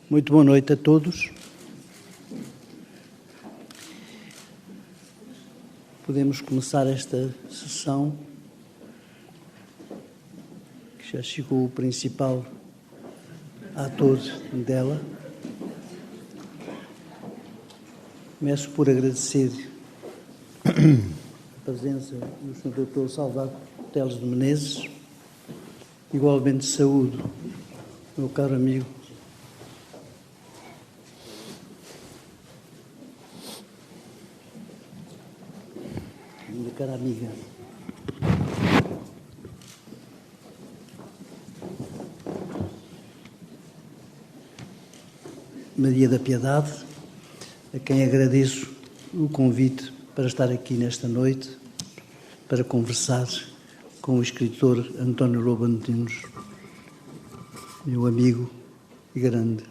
Muito boa noite a todos. Podemos começar esta sessão, que já chegou o principal ator dela. Começo por agradecer a presença do Sr. Dr. Salvador Teles de Menezes. Igualmente saúdo meu caro amigo minha cara amiga Maria da Piedade, a quem agradeço o convite para estar aqui nesta noite para conversar com o escritor António Lobo Antunes, meu amigo e grande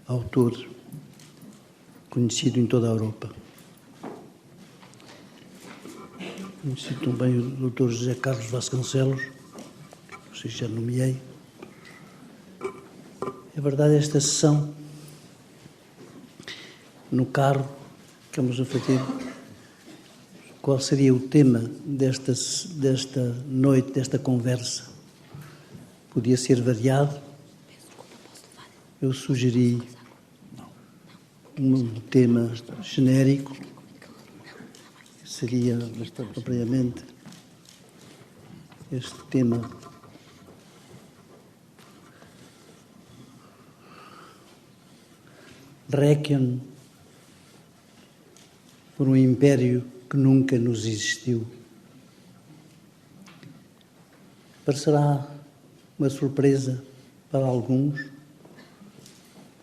autor, conhecido em toda a Europa. Conheci também o Dr. José Carlos Vasconcelos, que vocês já nomeei. É verdade, esta sessão, no carro que vamos a fazer, qual seria o tema desta noite, desta conversa? Podia ser variado. Eu sugeri um tema genérico, que seria propriamente este tema Requiem por um império que nunca nos existiu. Parecerá uma surpresa para alguns,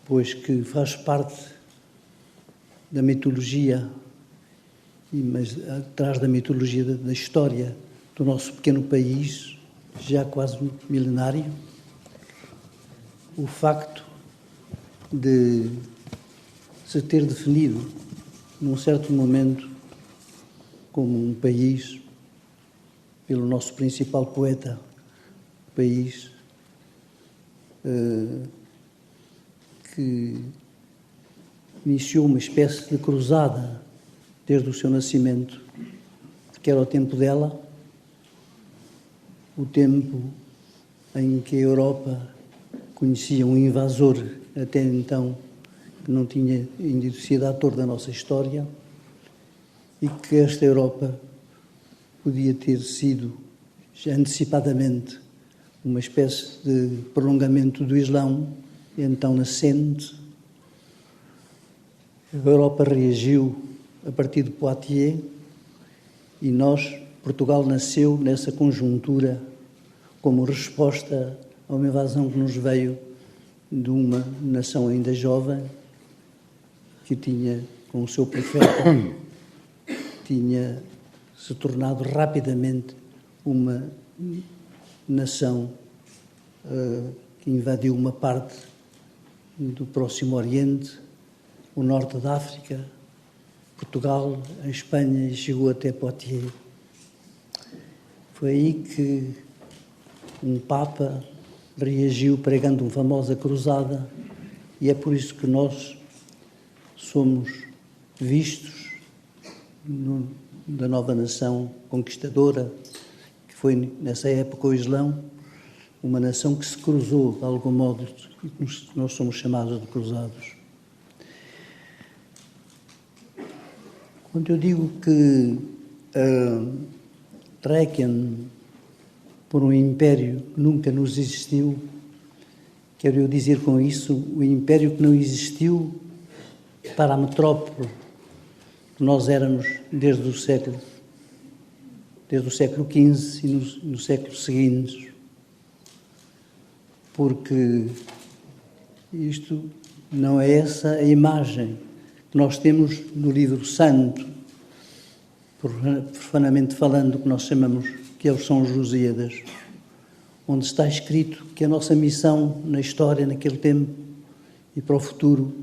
pois que faz parte da mitologia, mas atrás da mitologia da história do nosso pequeno país, já quase milenário, o facto de se ter definido, num certo momento, como um país, pelo nosso principal poeta, país que iniciou uma espécie de cruzada desde o seu nascimento, que era o tempo dela, o tempo em que a Europa conhecia um invasor até então que não tinha ainda sido ator da nossa história, e que esta Europa podia ter sido, já antecipadamente, uma espécie de prolongamento do Islão, então nascente. A Europa reagiu a partir de Poitiers e Portugal nasceu nessa conjuntura como resposta a uma invasão que nos veio de uma nação ainda jovem, que tinha, com o seu profeta, tinha se tornado rapidamente uma nação que invadiu uma parte do Próximo Oriente, o norte da África, Portugal, a Espanha, e chegou até Poitiers. Foi aí que um Papa reagiu pregando uma famosa cruzada, e é por isso que nós somos vistos da nova nação conquistadora, que foi nessa época o Islão, uma nação que se cruzou de algum modo, e nós somos chamados de cruzados. Quando eu digo que Requiem por um império que nunca nos existiu, quero eu dizer com isso o império que não existiu para a metrópole que nós éramos desde o século XV e nos séculos seguintes, porque isto não é essa a imagem que nós temos no livro santo, profanamente falando, que nós chamamos, que eles são os Lusíadas, onde está escrito que a nossa missão na história, naquele tempo e para o futuro,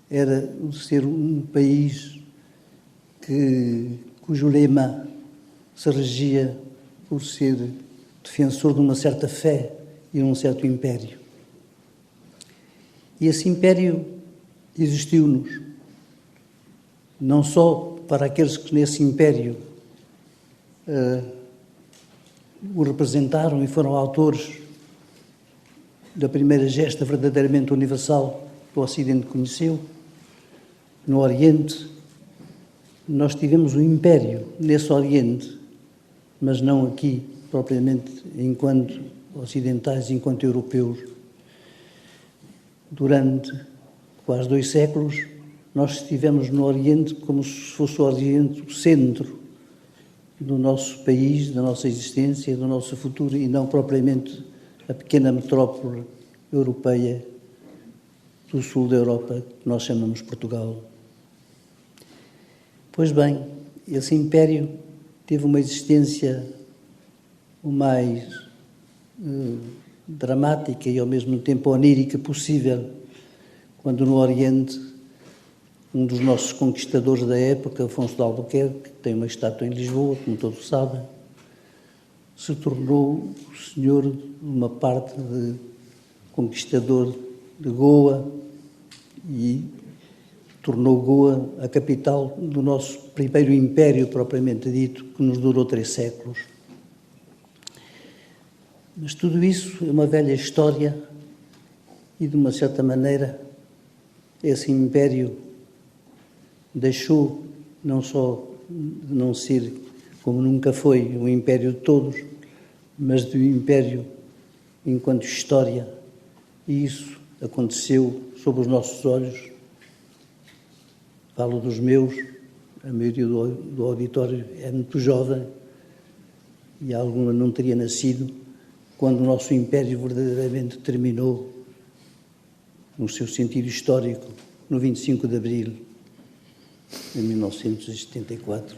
era ser um país cujo lema se regia por ser defensor de uma certa fé e de um certo império. E esse império existiu-nos, não só para aqueles que nesse império o representaram e foram autores da primeira gesta verdadeiramente universal que o Ocidente conheceu. No Oriente, nós tivemos um império nesse Oriente, mas não aqui, propriamente, enquanto ocidentais, enquanto europeus. Durante quase 2 séculos, nós estivemos no Oriente como se fosse o Oriente o centro do nosso país, da nossa existência, do nosso futuro, e não propriamente a pequena metrópole europeia do sul da Europa, que nós chamamos Portugal. Pois bem, esse império teve uma existência o mais dramática e ao mesmo tempo onírica possível, quando no Oriente um dos nossos conquistadores da época, Afonso de Albuquerque, que tem uma estátua em Lisboa, como todos sabem, se tornou o senhor de uma parte de conquistador de Goa e tornou Goa a capital do nosso primeiro império, propriamente dito, que nos durou 3 séculos. Mas tudo isso é uma velha história e, de uma certa maneira, esse império deixou não só de não ser, como nunca foi, um império de todos, mas de um império enquanto história, e isso aconteceu sob os nossos olhos. Falo dos meus, a maioria do auditório é muito jovem e alguma não teria nascido quando o nosso império verdadeiramente terminou no seu sentido histórico, no 25 de abril de 1974.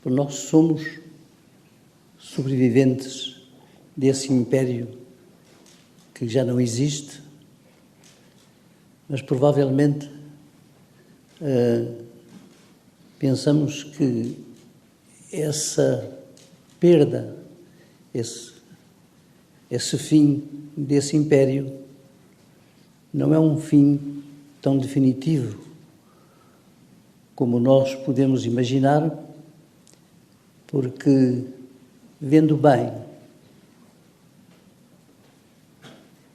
Porque nós somos sobreviventes desse império que já não existe, mas provavelmente pensamos que essa perda, esse fim desse império não é um fim tão definitivo como nós podemos imaginar, porque, vendo bem,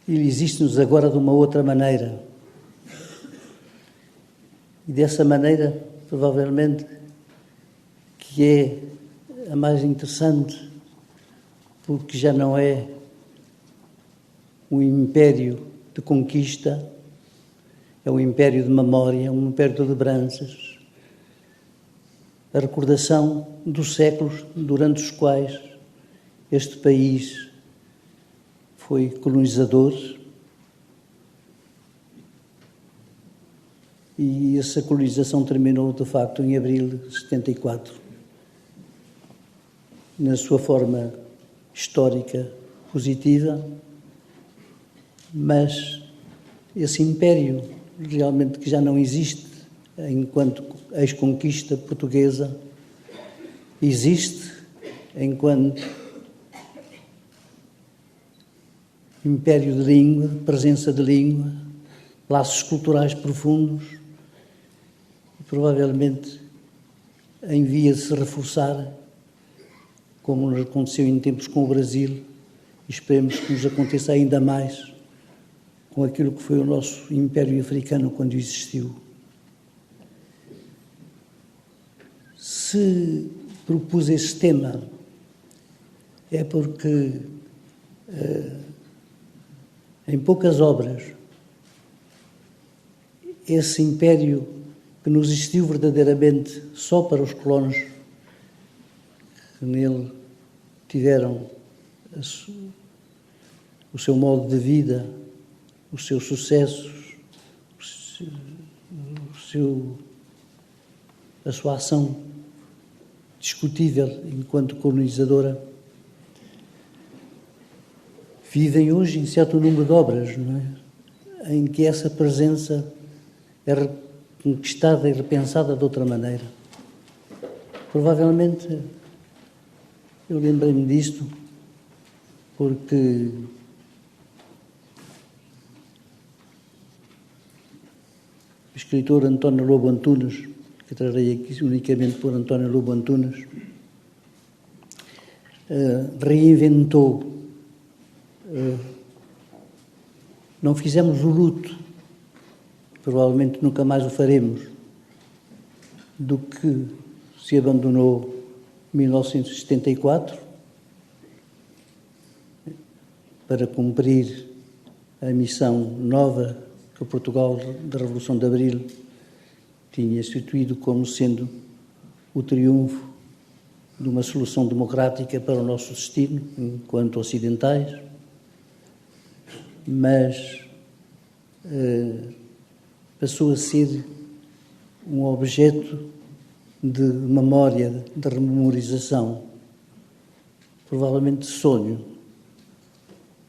ele existe-nos agora de uma outra maneira. E dessa maneira, provavelmente, que é a mais interessante, porque já não é um império de conquista, é um império de memória, um império de lembranças, a recordação dos séculos durante os quais este país foi colonizador, e essa colonização terminou, de facto, em abril de 74, na sua forma histórica positiva, mas esse império realmente que já não existe enquanto ex-conquista portuguesa, existe enquanto império de língua, presença de língua, laços culturais profundos, e provavelmente em via de se reforçar, como nos aconteceu em tempos com o Brasil, e esperemos que nos aconteça ainda mais com aquilo que foi o nosso Império Africano quando existiu. Se propus esse tema é porque em poucas obras esse império que nos existiu verdadeiramente só para os colonos que nele tiveram o seu modo de vida, os seus sucessos, a sua ação discutível enquanto colonizadora, vivem hoje em certo número de obras, não é? Em que essa presença é reconquistada e repensada de outra maneira. Provavelmente Eu lembrei-me disto porque o escritor António Lobo Antunes, que trarei aqui unicamente por António Lobo Antunes, reinventou. Não fizemos o luto, provavelmente nunca mais o faremos, do que se abandonou em 1974 para cumprir a missão nova que o Portugal da Revolução de Abril tinha instituído como sendo o triunfo de uma solução democrática para o nosso destino, enquanto ocidentais, mas passou a ser um objeto de memória, de rememorização, provavelmente de sonho,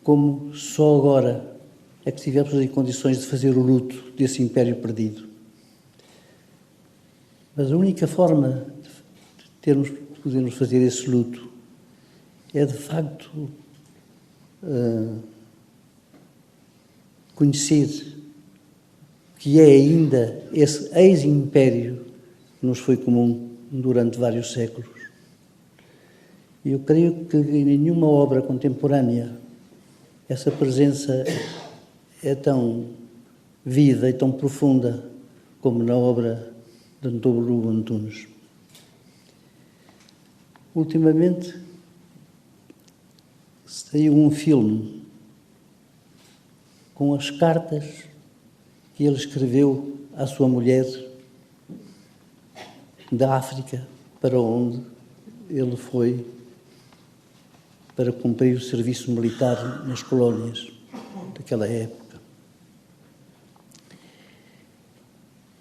como só agora é que tivemos em condições de fazer o luto desse império perdido. Mas a única forma de podermos fazer esse luto é, de facto, conhecer que é ainda esse ex-império que nos foi comum durante vários séculos. E eu creio que em nenhuma obra contemporânea essa presença é tão viva e tão profunda como na obra de António Lobo Antunes. Ultimamente saiu um filme com as cartas que ele escreveu à sua mulher da África, para onde ele foi para cumprir o serviço militar nas colónias daquela época.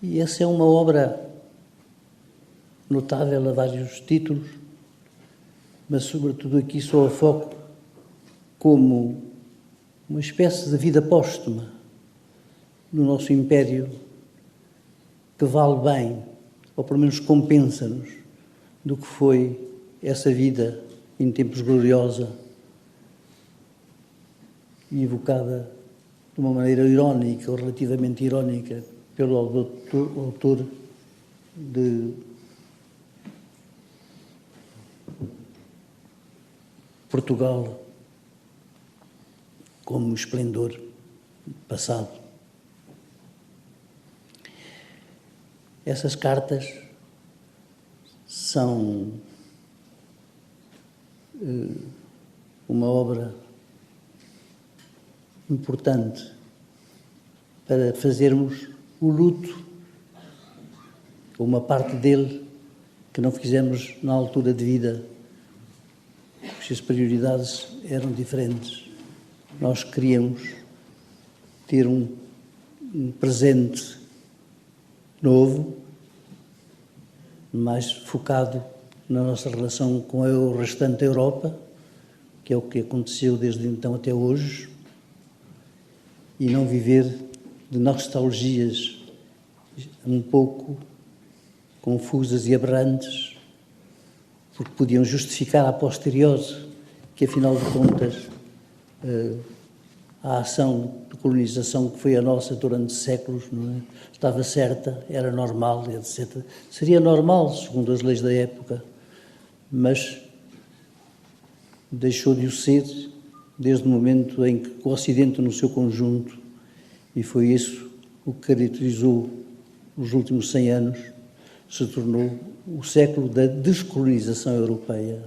E essa é uma obra notável a vários títulos, mas sobretudo aqui só a foco como uma espécie de vida póstuma no nosso império que vale bem, ou pelo menos compensa-nos, do que foi essa vida em tempos gloriosa e evocada de uma maneira irónica, ou relativamente irónica, pelo autor de Portugal como esplendor passado. Essas cartas são uma obra importante para fazermos o luto, uma parte dele que não fizemos na altura de vida, porque as prioridades eram diferentes. Nós queríamos ter um presente novo, mais focado na nossa relação com o restante da Europa, que é o que aconteceu desde então até hoje, e não viver de nostalgias um pouco confusas e aberrantes, porque podiam justificar a posteriori que, afinal de contas, a ação de colonização que foi a nossa durante séculos, não é? Estava certa, era normal, etc. Seria normal, segundo as leis da época, mas deixou de o ser desde o momento em que o Ocidente, no seu conjunto, e foi isso o que caracterizou os últimos 100 anos, se tornou o século da descolonização europeia.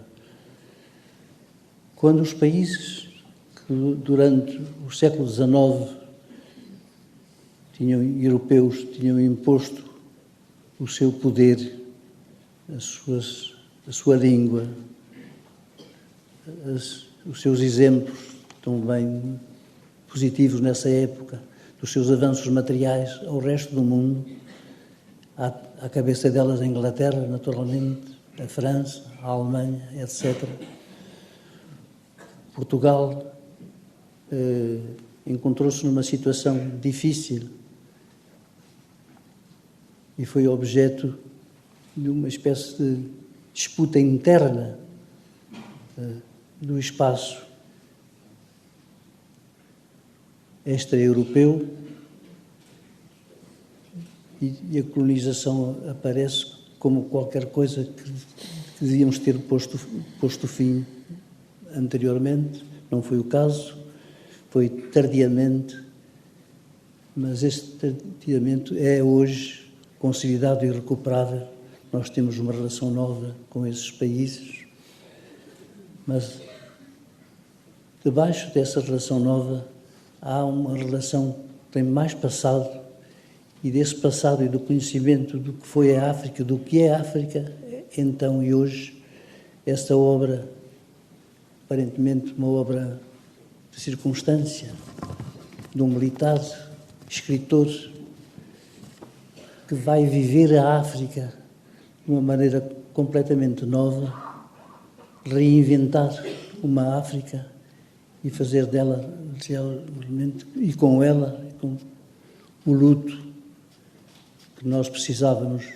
Quando os países que durante o século XIX europeus tinham imposto o seu poder, a sua língua, os seus exemplos também positivos nessa época, dos seus avanços materiais ao resto do mundo, à cabeça delas a Inglaterra, naturalmente, a França, a Alemanha, etc. Portugal encontrou-se numa situação difícil e foi objeto de uma espécie de disputa interna do espaço extra-europeu, e a colonização aparece como qualquer coisa que devíamos ter posto fim anteriormente. Não foi o caso, foi tardiamente, mas este tardiamento é hoje consolidado e recuperável. Nós temos uma relação nova com esses países, mas debaixo dessa relação nova há uma relação que tem mais passado, e desse passado e do conhecimento do que foi a África, do que é a África, então e hoje, esta obra, aparentemente uma obra de circunstância, de um militar, escritor, que vai viver a África de uma maneira completamente nova, reinventar uma África e fazer dela realmente, e com ela, com o luto que nós precisávamos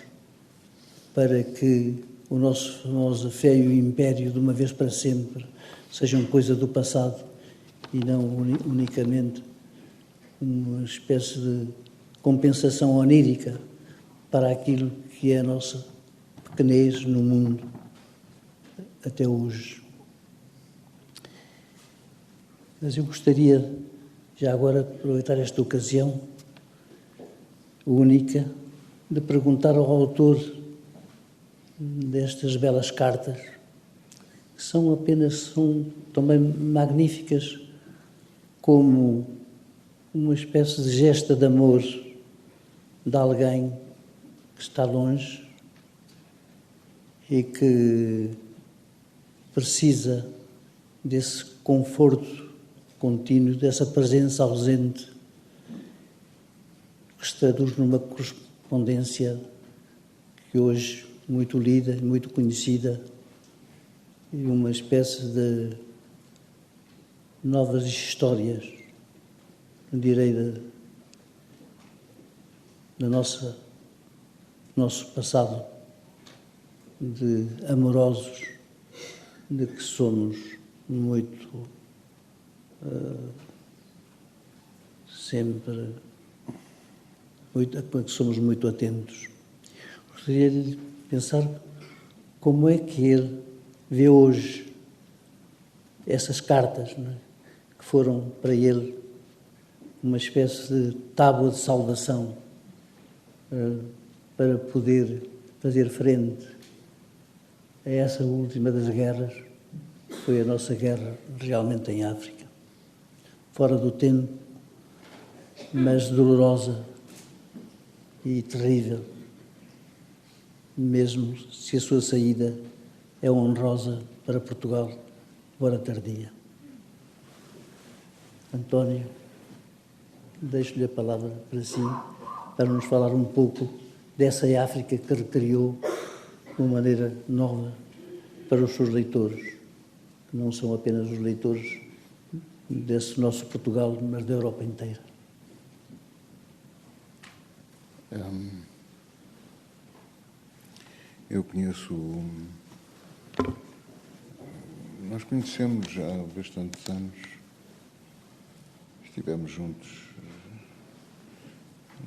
para que o nosso famoso fé e o império, de uma vez para sempre, sejam coisa do passado e não unicamente uma espécie de compensação onírica para aquilo que é a nossa pequenez no mundo até hoje. Mas eu gostaria, já agora, aproveitar esta ocasião única, de perguntar ao autor destas belas cartas, que são também magníficas, como uma espécie de gesta de amor de alguém que está longe e que precisa desse conforto contínuo, dessa presença ausente, que se traduz numa correspondência que hoje muito lida, muito conhecida, e uma espécie de novas histórias, eu direi, da nosso passado de amorosos, de que somos muito sempre que somos muito atentos. Gostaria de pensar como é que ele vê hoje essas cartas, não é? Que foram para ele uma espécie de tábua de salvação para poder fazer frente a essa última das guerras, que foi a nossa guerra realmente em África. Fora do tempo, mas dolorosa e terrível, mesmo se a sua saída é honrosa para Portugal, embora tardia. António, deixo-lhe a palavra para si, para nos falar um pouco dessa África que recriou de uma maneira nova para os seus leitores, que não são apenas os leitores desse nosso Portugal, mas da Europa inteira. Eu conheço... Nós conhecemos já há bastantes anos. Estivemos juntos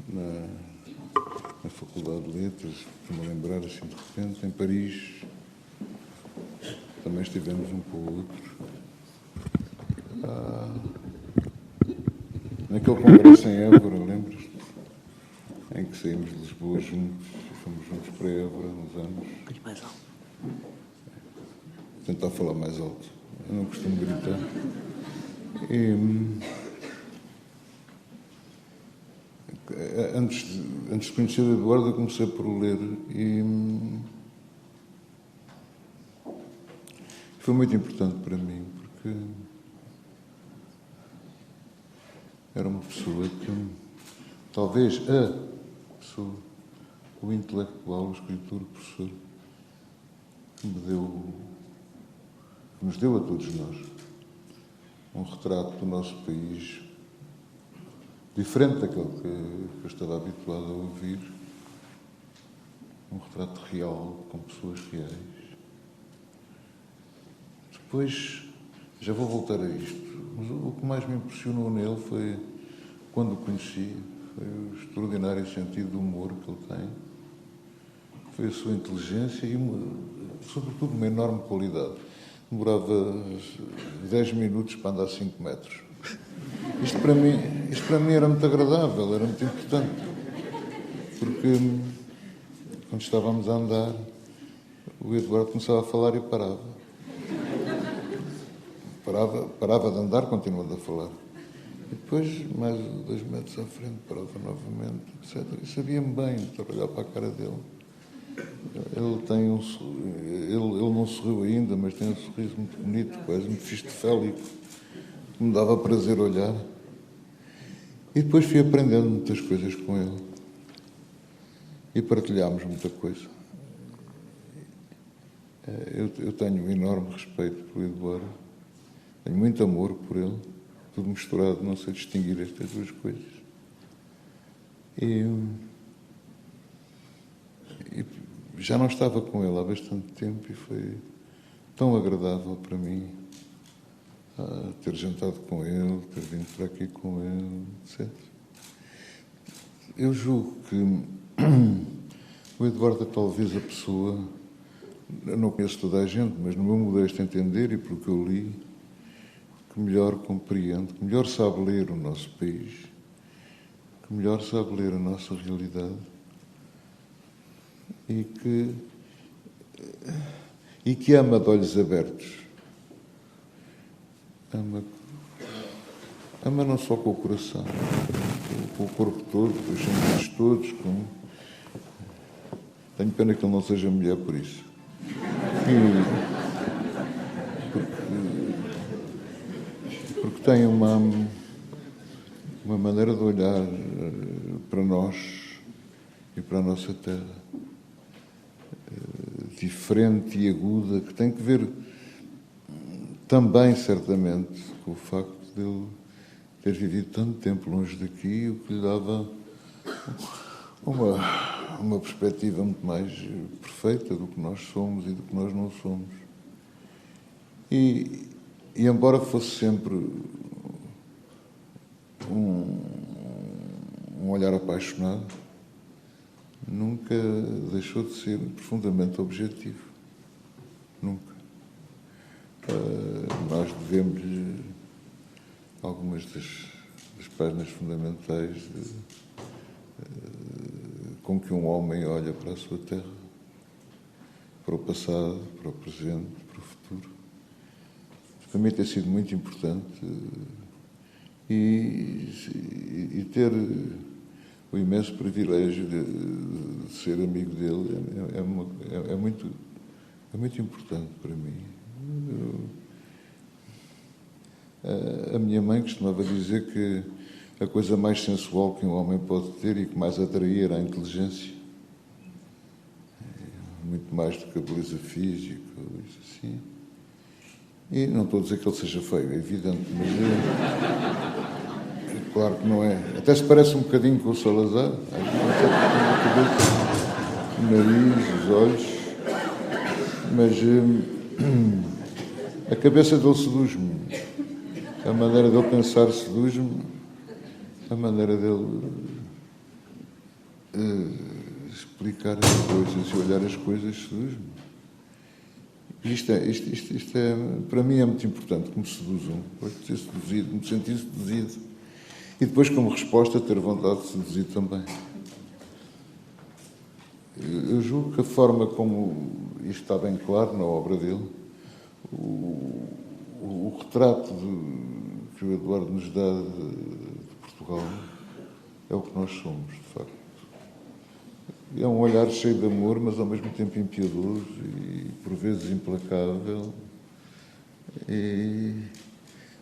na Faculdade de Letras, para me lembrar assim de repente, em Paris. Também estivemos um com o outro. Naquele congresso em Évora, lembras-te? Em que saímos de Lisboa juntos e fomos juntos para Évora uns anos. Um bocadinho mais alto. Tentar falar mais alto. Eu não costumo gritar. E, antes de conhecer o Eduardo, eu comecei por o ler e foi muito importante para mim, porque era uma pessoa que, talvez a pessoa, o intelectual, o escritor, o professor, que nos deu a todos nós um retrato do nosso país diferente daquele que eu estava habituado a ouvir, um retrato real, com pessoas reais, Depois, já vou voltar a isto, mas o que mais me impressionou nele foi, quando o conheci, foi o extraordinário sentido do humor que ele tem, foi a sua inteligência e, sobretudo, uma enorme qualidade. Demorava 10 minutos para andar 5 metros. Isto para mim era muito agradável, era muito importante. Porque, quando estávamos a andar, o Eduardo começava a falar e parava. Parava de andar, continuando a falar. E depois, mais 2 metros à frente, parava novamente, etc. E sabia-me bem de olhar para a cara dele. Ele tem ele não sorriu ainda, mas tem um sorriso muito bonito, quase mefistofélico, que me dava prazer olhar. E depois fui aprendendo muitas coisas com ele. E partilhámos muita coisa. Eu tenho um enorme respeito por Eduardo. Tenho muito amor por ele. Tudo misturado, não sei distinguir estas duas coisas. E já não estava com ele há bastante tempo e foi tão agradável para mim ter jantado com ele, ter vindo para aqui com ele, etc. Eu julgo que o Eduardo é talvez a pessoa, eu não conheço toda a gente, mas no meu modesto entender e pelo que eu li, que melhor compreende, que melhor sabe ler o nosso país, que melhor sabe ler a nossa realidade e que ama de olhos abertos. Ama não só com o coração, com o corpo todo, com os sentidos todos. Tenho pena que ele não seja mulher por isso. Porque tem uma maneira de olhar para nós e para a nossa terra diferente e aguda, que tem que ver também, certamente, com o facto de ele ter vivido tanto tempo longe daqui, o que lhe dava uma perspectiva muito mais perfeita do que nós somos e do que nós não somos. E embora fosse sempre um olhar apaixonado, nunca deixou de ser profundamente objetivo. Nunca. Nós devemos-lhe algumas das páginas fundamentais com que um homem olha para a sua terra, para o passado, para o presente, para o futuro. Para mim tem sido muito importante e ter o imenso privilégio de ser amigo dele é muito importante para mim. A minha mãe costumava dizer que a coisa mais sensual que um homem pode ter e que mais atraía era a inteligência. Muito mais do que a beleza física, isso assim. E não estou a dizer que ele seja feio, é evidente, mas claro que não é. Até se parece um bocadinho com o Salazar. O nariz, os olhos. Mas a cabeça dele seduz-me. A maneira dele pensar seduz-me. A maneira dele explicar as coisas e olhar as coisas seduz-me. Isto para mim é muito importante que me seduzam. Gosto de ser seduzido, me sentir seduzido. E depois, como resposta, ter vontade de seduzir também. Eu julgo que a forma como isto está bem claro na obra dele, o retrato que o Eduardo nos dá de Portugal é o que nós somos, de facto. É um olhar cheio de amor, mas ao mesmo tempo impiedoso e por vezes implacável.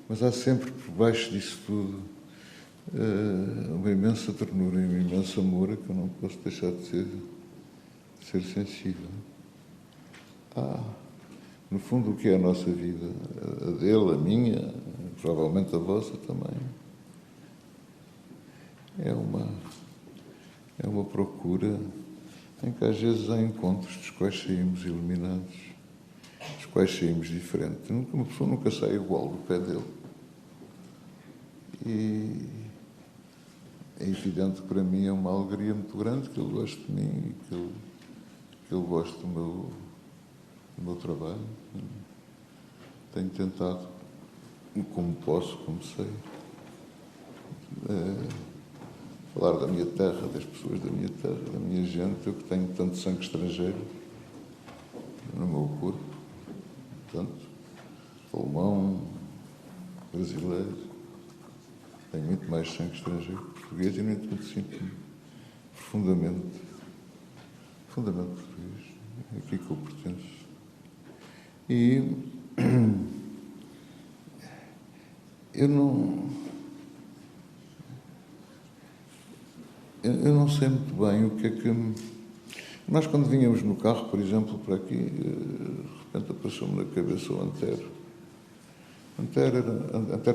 Mas há sempre por baixo disso tudo uma imensa ternura e um imenso amor a que eu não posso deixar de ser sensível. No fundo, o que é a nossa vida? A dele, a minha, provavelmente a vossa também. É uma procura em que às vezes há encontros dos quais saímos iluminados, dos quais saímos diferentes. Uma pessoa nunca sai igual do pé dele. E é evidente que para mim é uma alegria muito grande que ele goste de mim e que ele goste do meu trabalho. Tenho tentado, como posso, como sei, falar da minha terra, das pessoas da minha terra, da minha gente. Eu que tenho tanto sangue estrangeiro no meu corpo, tanto alemão, brasileiro, tenho muito mais sangue estrangeiro que português e, no entanto, sinto-me profundamente português. É aqui que eu pertenço. E eu não sei muito bem o que é que... Nós, quando vinhamos no carro, por exemplo, para aqui, de repente apareceu-me na cabeça o Antero. Antero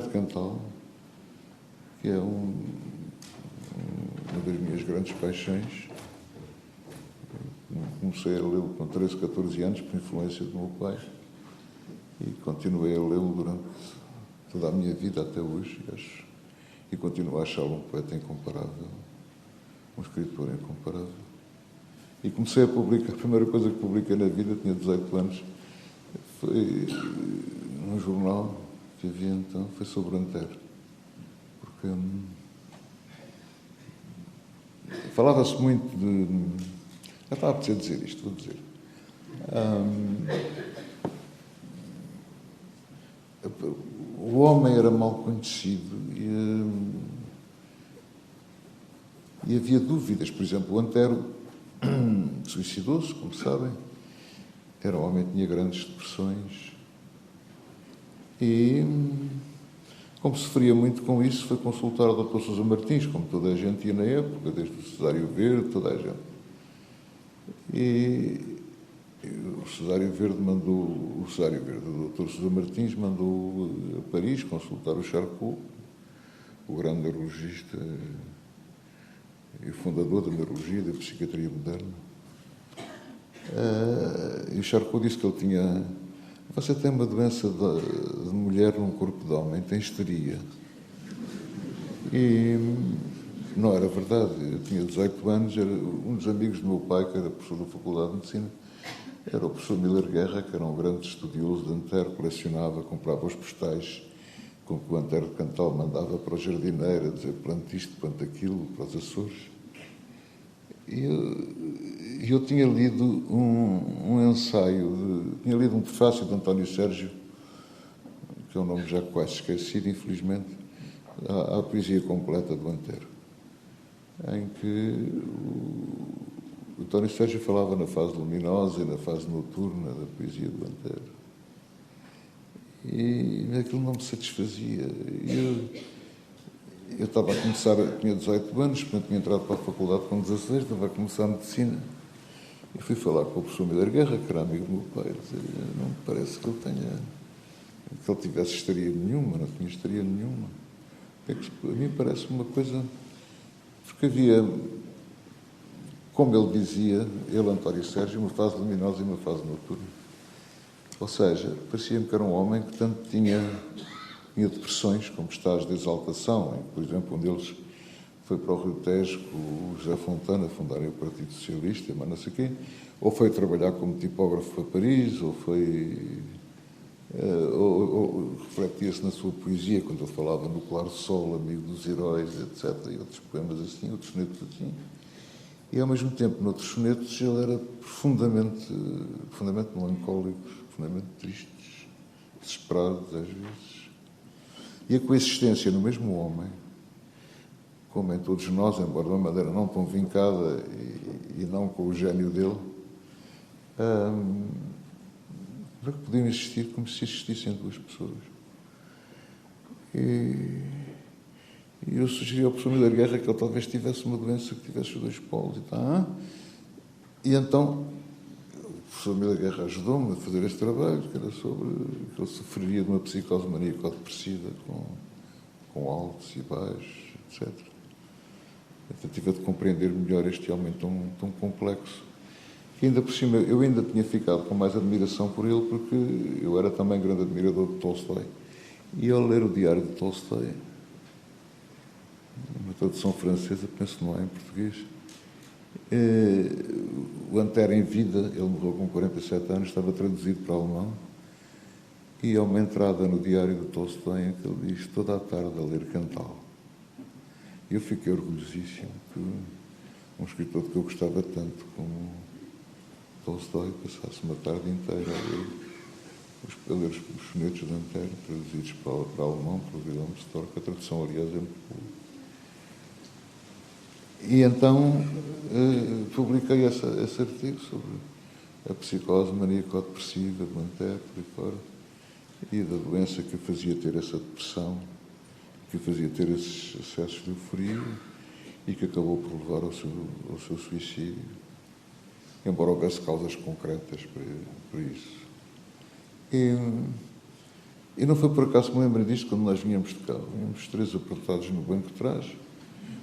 de Cantal, que é uma das minhas grandes paixões. Comecei a lê-lo com 13, 14 anos, por influência do meu pai, e continuei a lê-lo durante toda a minha vida até hoje, acho, e continuo a achá-lo um poeta incomparável, um escritor incomparável. E comecei a publicar, a primeira coisa que publiquei na vida, tinha 18 anos, foi num jornal que havia então, foi sobre Antero. Porque falava-se muito de... Já estava a precisar dizer isto, vou dizer. O homem era mal conhecido e havia dúvidas. Por exemplo, o Antero suicidou-se, como sabem. Era um homem que tinha grandes depressões. E, como sofria muito com isso, foi consultar o Dr. Sousa Martins, como toda a gente ia na época, desde o Cesário Verde, toda a gente. E o Cesário Verde, o Dr. Sousa Martins, mandou a Paris consultar o Charcot, o grande neurologista e o fundador da neurologia e da psiquiatria moderna. E o Charcot disse que ele tinha... Você tem uma doença de mulher num corpo de homem, tem histeria. E não era verdade. Eu tinha 18 anos, era um dos amigos do meu pai, que era professor da Faculdade de Medicina, era o professor Miller Guerra, que era um grande estudioso de Antero, colecionava, comprava os postais com que o Antero de Cantal mandava para o jardineiro, a dizer plante isto, plante aquilo, para os Açores. E eu tinha lido um ensaio, tinha lido um prefácio de António Sérgio, que é um nome já quase esquecido, infelizmente, à poesia completa do Antero, em que o António Sérgio falava na fase luminosa e na fase noturna da poesia do Antero. E aquilo não me satisfazia. Eu estava a começar, tinha 18 anos, portanto tinha entrado para a faculdade com 16, estava a começar a medicina. E fui falar com o professor Miller Guerra, que era amigo do meu pai, e disse, não me parece que ele tivesse histeria nenhuma, não tinha histeria nenhuma. A mim parece uma coisa... Porque havia, como ele dizia, António Sérgio, uma fase luminosa e uma fase noturna. Ou seja, parecia-me que era um homem que tanto tinha depressões, como estágios de exaltação, em que, por exemplo, um deles foi para o Rio Tejo com o José Fontana fundarem o Partido Socialista, mas não sei o quê, ou foi trabalhar como tipógrafo a Paris, ou refletia-se na sua poesia, quando ele falava no claro sol, amigo dos heróis, etc., e outros poemas assim, outros sonetos assim. E, ao mesmo tempo, noutros sonetos, ele era profundamente melancólicos, profundamente tristes, desesperados, às vezes. E a coexistência no mesmo homem, como em todos nós, embora de uma maneira não tão vincada e não com o gênio dele, para que podiam existir como se existissem duas pessoas. E eu sugeri ao professor Miller Guerra que ele talvez tivesse uma doença que tivesse os dois polos e tal. E então o professor Miller Guerra ajudou-me a fazer este trabalho, que era sobre que ele sofreria de uma psicose maníaco-depressiva com altos e baixos, etc. A tentativa de compreender melhor este homem tão complexo. que ainda por cima eu ainda tinha ficado com mais admiração por ele, porque eu era também grande admirador de Tolstói. E ao ler o Diário de Tolstói, uma tradução francesa, penso que não há em português, o Anter em vida, ele morreu com 47 anos, estava traduzido para alemão, e há uma entrada no Diário de Tolstói em que ele diz: toda a tarde a ler Cantal. E eu fiquei orgulhosíssimo que um escritor que eu gostava tanto como Tolstói passasse uma tarde inteira a ler os sonetos de Anter, traduzidos para alemão, pelo Wilhelm Stork. A tradução, aliás, é muito boa. E então publiquei esse artigo sobre a psicose maníaco-depressiva de Anter, por aí fora, e da doença que o fazia ter essa depressão, que o fazia ter esses acessos de euforia e que acabou por levar ao seu suicídio, embora houvesse causas concretas para isso. E não foi por acaso que me lembrei disto quando nós vinhamos de carro. Vínhamos 3 apertados no banco de trás,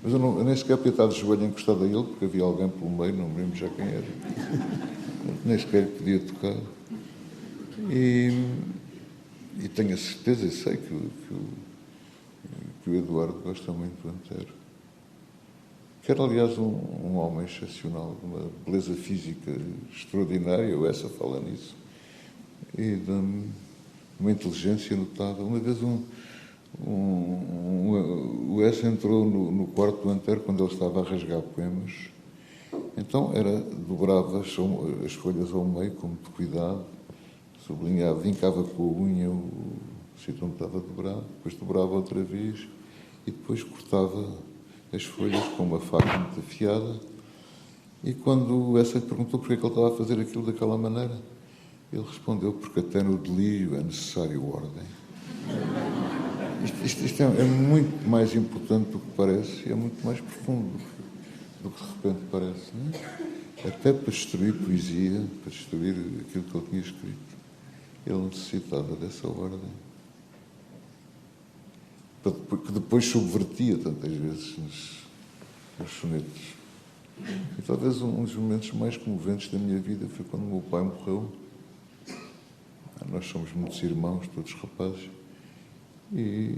mas eu nem sequer podia estar de joelho encostado a ele, porque havia alguém pelo meio, não me lembro já quem era. Nem sequer podia tocar. E tenho a certeza, e sei que o Eduardo gosta muito do Anter. Que era, aliás, um homem excepcional, de uma beleza física extraordinária, o Essa fala nisso, e de uma inteligência notável. Uma vez o Essa entrou no quarto do Anter quando ele estava a rasgar poemas. Então dobrava as folhas ao meio com muito cuidado, sublinhava, vincava com a unha o sítio onde estava dobrado, depois dobrava outra vez e depois cortava as folhas com uma faca muito afiada. E quando o Essa lhe perguntou porque é que ele estava a fazer aquilo daquela maneira, ele respondeu: porque até no delírio é necessário ordem. Isto é muito mais importante do que parece e é muito mais profundo do que de repente parece, não é? Até para destruir poesia, para destruir aquilo que ele tinha escrito, ele necessitava dessa ordem, que depois subvertia tantas vezes nos sonetos. E talvez um dos momentos mais comoventes da minha vida foi quando o meu pai morreu. Nós somos muitos irmãos, todos rapazes, e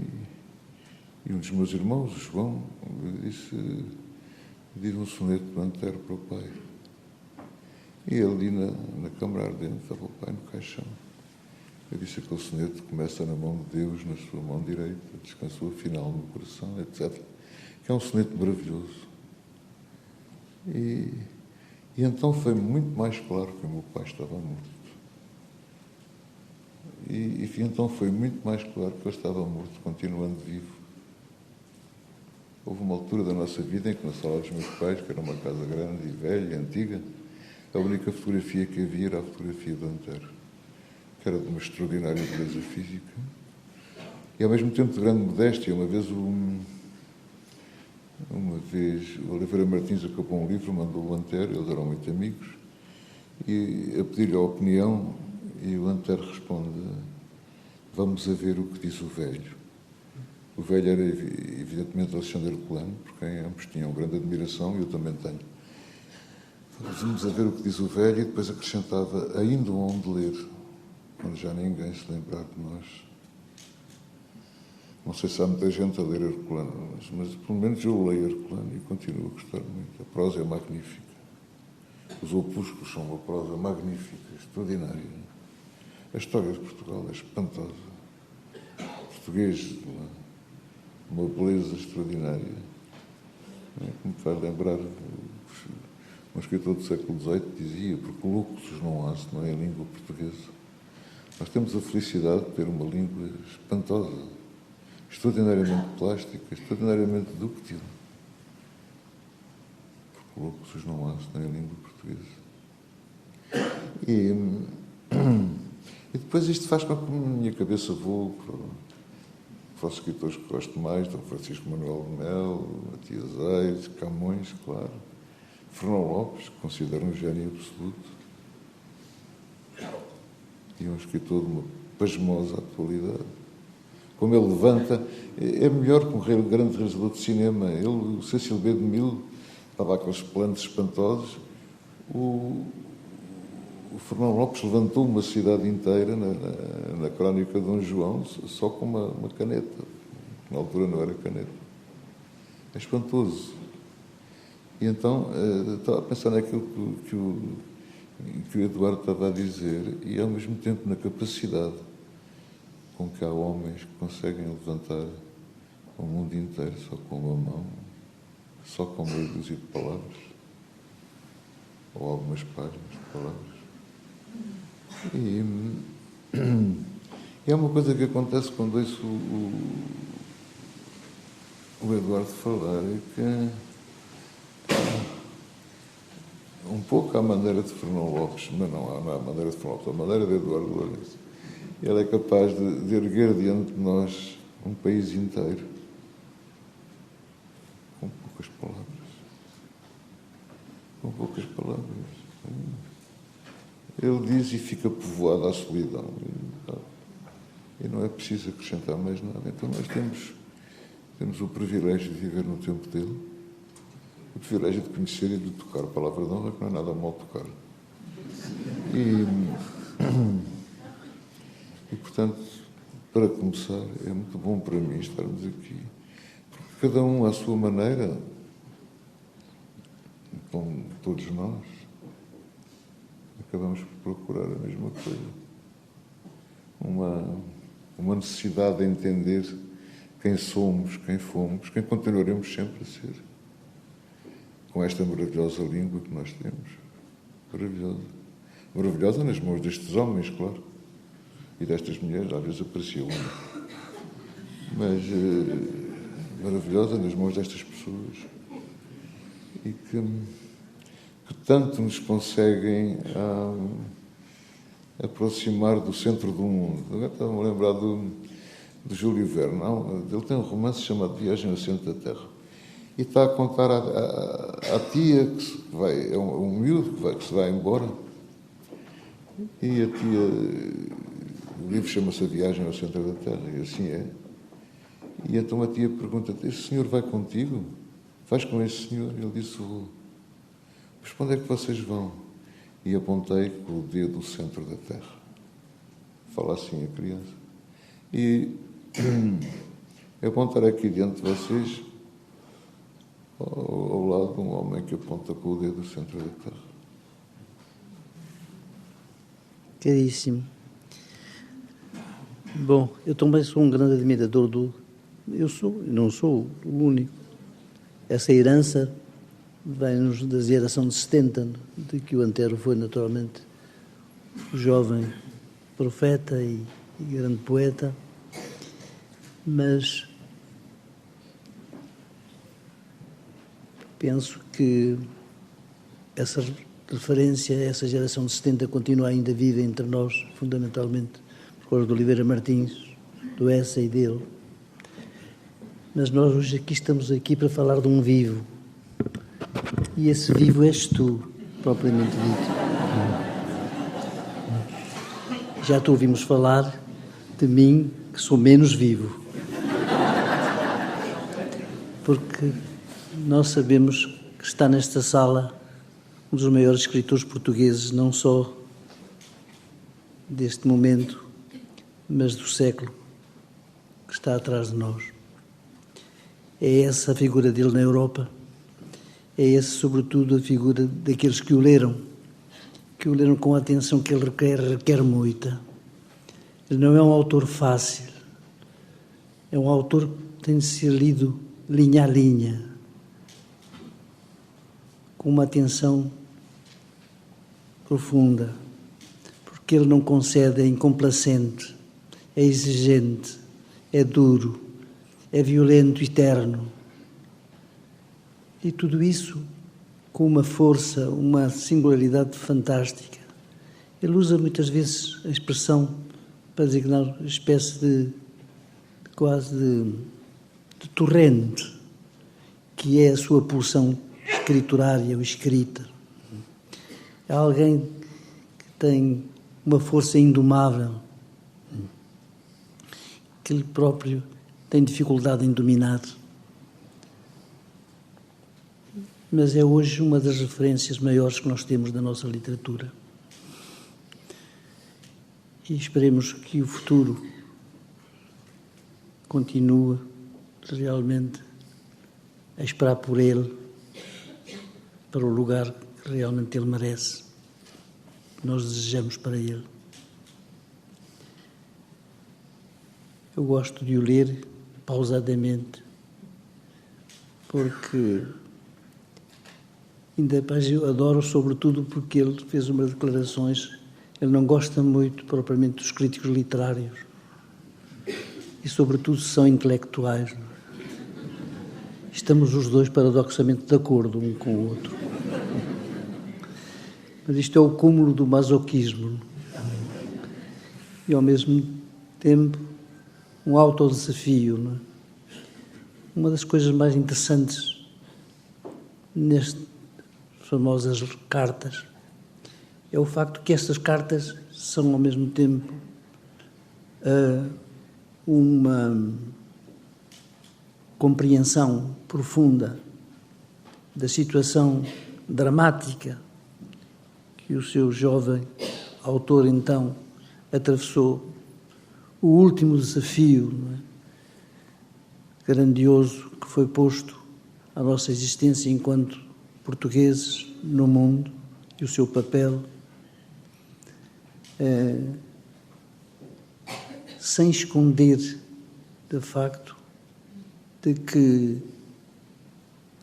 um dos meus irmãos, o João, disse um soneto do Anter para o pai. E ali na câmara ardente estava o pai no caixão. Eu disse: aquele soneto começa na mão de Deus, na sua mão direita, descansou afinal no coração, etc. Que é um soneto maravilhoso. E então foi muito mais claro que o meu pai estava morto. E então foi muito mais claro que eu estava morto, continuando vivo. Houve uma altura da nossa vida em que na sala dos meus pais, que era uma casa grande e velha, antiga, a única fotografia que havia era a fotografia do Anter, que era de uma extraordinária beleza física e ao mesmo tempo de grande modéstia. Uma vez o Oliveira Martins acabou um livro, mandou o Anter, eles eram muito amigos, e a pedir-lhe a opinião, e o Anter responde: vamos a ver o que diz o velho. O velho era evidentemente Alexandre Herculano, por quem ambos tinham grande admiração, e eu também tenho. Vamos a ver o que diz o velho, e depois acrescentava: ainda onde ler, quando já ninguém se lembrar de nós. Não sei se há muita gente a ler Herculano, mas pelo menos eu leio Herculano e continuo a gostar muito. A prosa é magnífica. Os opúsculos são uma prosa magnífica, extraordinária. A história de Portugal é espantosa. Português de uma beleza extraordinária. Que me faz lembrar, um escritor do século XVIII dizia: porque loucos não há, se não é a língua portuguesa. Nós temos a felicidade de ter uma língua espantosa, extraordinariamente plástica, extraordinariamente dúctil. Porque loucos não há, se não é a língua portuguesa. E depois isto faz com que a minha cabeça voe para os escritores que gosto mais: Dom Francisco Manuel de Melo, Matias Aires, Camões, claro, Fernão Lopes, que considero um gênio absoluto, e um escritor de uma pasmosa atualidade. Como ele levanta, é melhor que um grande realizador de cinema. Ele, o Cecil B. DeMille, estava aqueles planos espantosos. O o Fernão Lopes levantou uma cidade inteira na crónica de Dom João só com uma caneta. Na altura não era caneta. É espantoso. E então, estava a pensar naquilo que o Eduardo estava a dizer e, ao mesmo tempo, na capacidade com que há homens que conseguem levantar o mundo inteiro só com uma mão, só com meia dúzia de palavras, ou algumas páginas de palavras. E é uma coisa que acontece quando ouço o Eduardo falar, é que um pouco à maneira de Fernão Lopes, mas não à maneira de Fernão Lopes, à maneira de Eduardo Lourenço, ele é capaz de erguer diante de nós um país inteiro com poucas palavras. Com poucas palavras. Ele diz e fica povoado à solidão. E não é preciso acrescentar mais nada. Então nós temos o privilégio de viver no tempo dele, o privilégio de conhecer e de tocar a palavra de honra, que não é nada mal tocar. E, portanto, para começar, é muito bom para mim estarmos aqui, porque cada um à sua maneira, como todos nós, acabamos por procurar a mesma coisa. Uma necessidade de entender quem somos, quem fomos, quem continuaremos sempre a ser. Com esta maravilhosa língua que nós temos. Maravilhosa. Maravilhosa nas mãos destes homens, claro. E destas mulheres, às vezes aparecia uma. Mas maravilhosa nas mãos destas pessoas. E que tanto nos conseguem aproximar do centro do mundo. Agora estava-me a lembrar do Júlio Verne. Ele tem um romance chamado Viagem ao Centro da Terra. E está a contar à tia que vai, é um miúdo que se vai embora. E a tia, o livro chama-se A Viagem ao Centro da Terra, e assim é. E então a tia pergunta: esse senhor vai contigo? Vais com esse senhor? Ele disse: vou. Mas para onde é que vocês vão? E apontei com o dedo do centro da Terra. Fala assim a criança. E apontar aqui diante de vocês, ao lado de um homem que aponta com o dedo do centro da Terra. Caríssimo. Bom, eu também sou um grande admirador não sou o único. Essa herança vem-nos da geração de 70, de que o Antero foi naturalmente o jovem profeta e grande poeta, mas penso que essa referência a essa geração de 70 continua ainda viva entre nós, fundamentalmente por causa do Oliveira Martins, do Essa e dele. Mas nós hoje estamos aqui para falar de um vivo. E esse vivo és tu, propriamente dito. Já te ouvimos falar de mim, que sou menos vivo. Porque nós sabemos que está nesta sala um dos maiores escritores portugueses, não só deste momento, mas do século que está atrás de nós. É essa a figura dele na Europa. É essa, sobretudo, a figura daqueles que o leram com a atenção que ele requer muita. Ele não é um autor fácil. É um autor que tem de ser lido linha a linha, com uma atenção profunda, porque ele não concede, é incomplacente, é exigente, é duro, é violento e terno. E tudo isso com uma força, uma singularidade fantástica. Ele usa muitas vezes a expressão para designar uma espécie de torrente, que é a sua pulsão escriturária ou escrita. É alguém que tem uma força indomável, que ele próprio tem dificuldade em dominar. Mas é hoje uma das referências maiores que nós temos da nossa literatura. e esperemos que o futuro continue realmente a esperar por ele, para o lugar que realmente ele merece, que nós desejamos para ele. Eu gosto de o ler pausadamente, porque ainda eu adoro, sobretudo porque ele fez umas declarações. Ele não gosta muito propriamente dos críticos literários e, sobretudo, se são intelectuais. Estamos os dois paradoxalmente de acordo um com o outro. Mas isto é o cúmulo do masoquismo e, ao mesmo tempo, um autodesafio. Não é? Uma das coisas mais interessantes nestas famosas cartas é o facto que estas cartas são, ao mesmo tempo, uma compreensão profunda da situação dramática que o seu jovem autor, então, atravessou, o último desafio, não é? Grandioso que foi posto à nossa existência enquanto portugueses no mundo e o seu papel, sem esconder, de facto, de que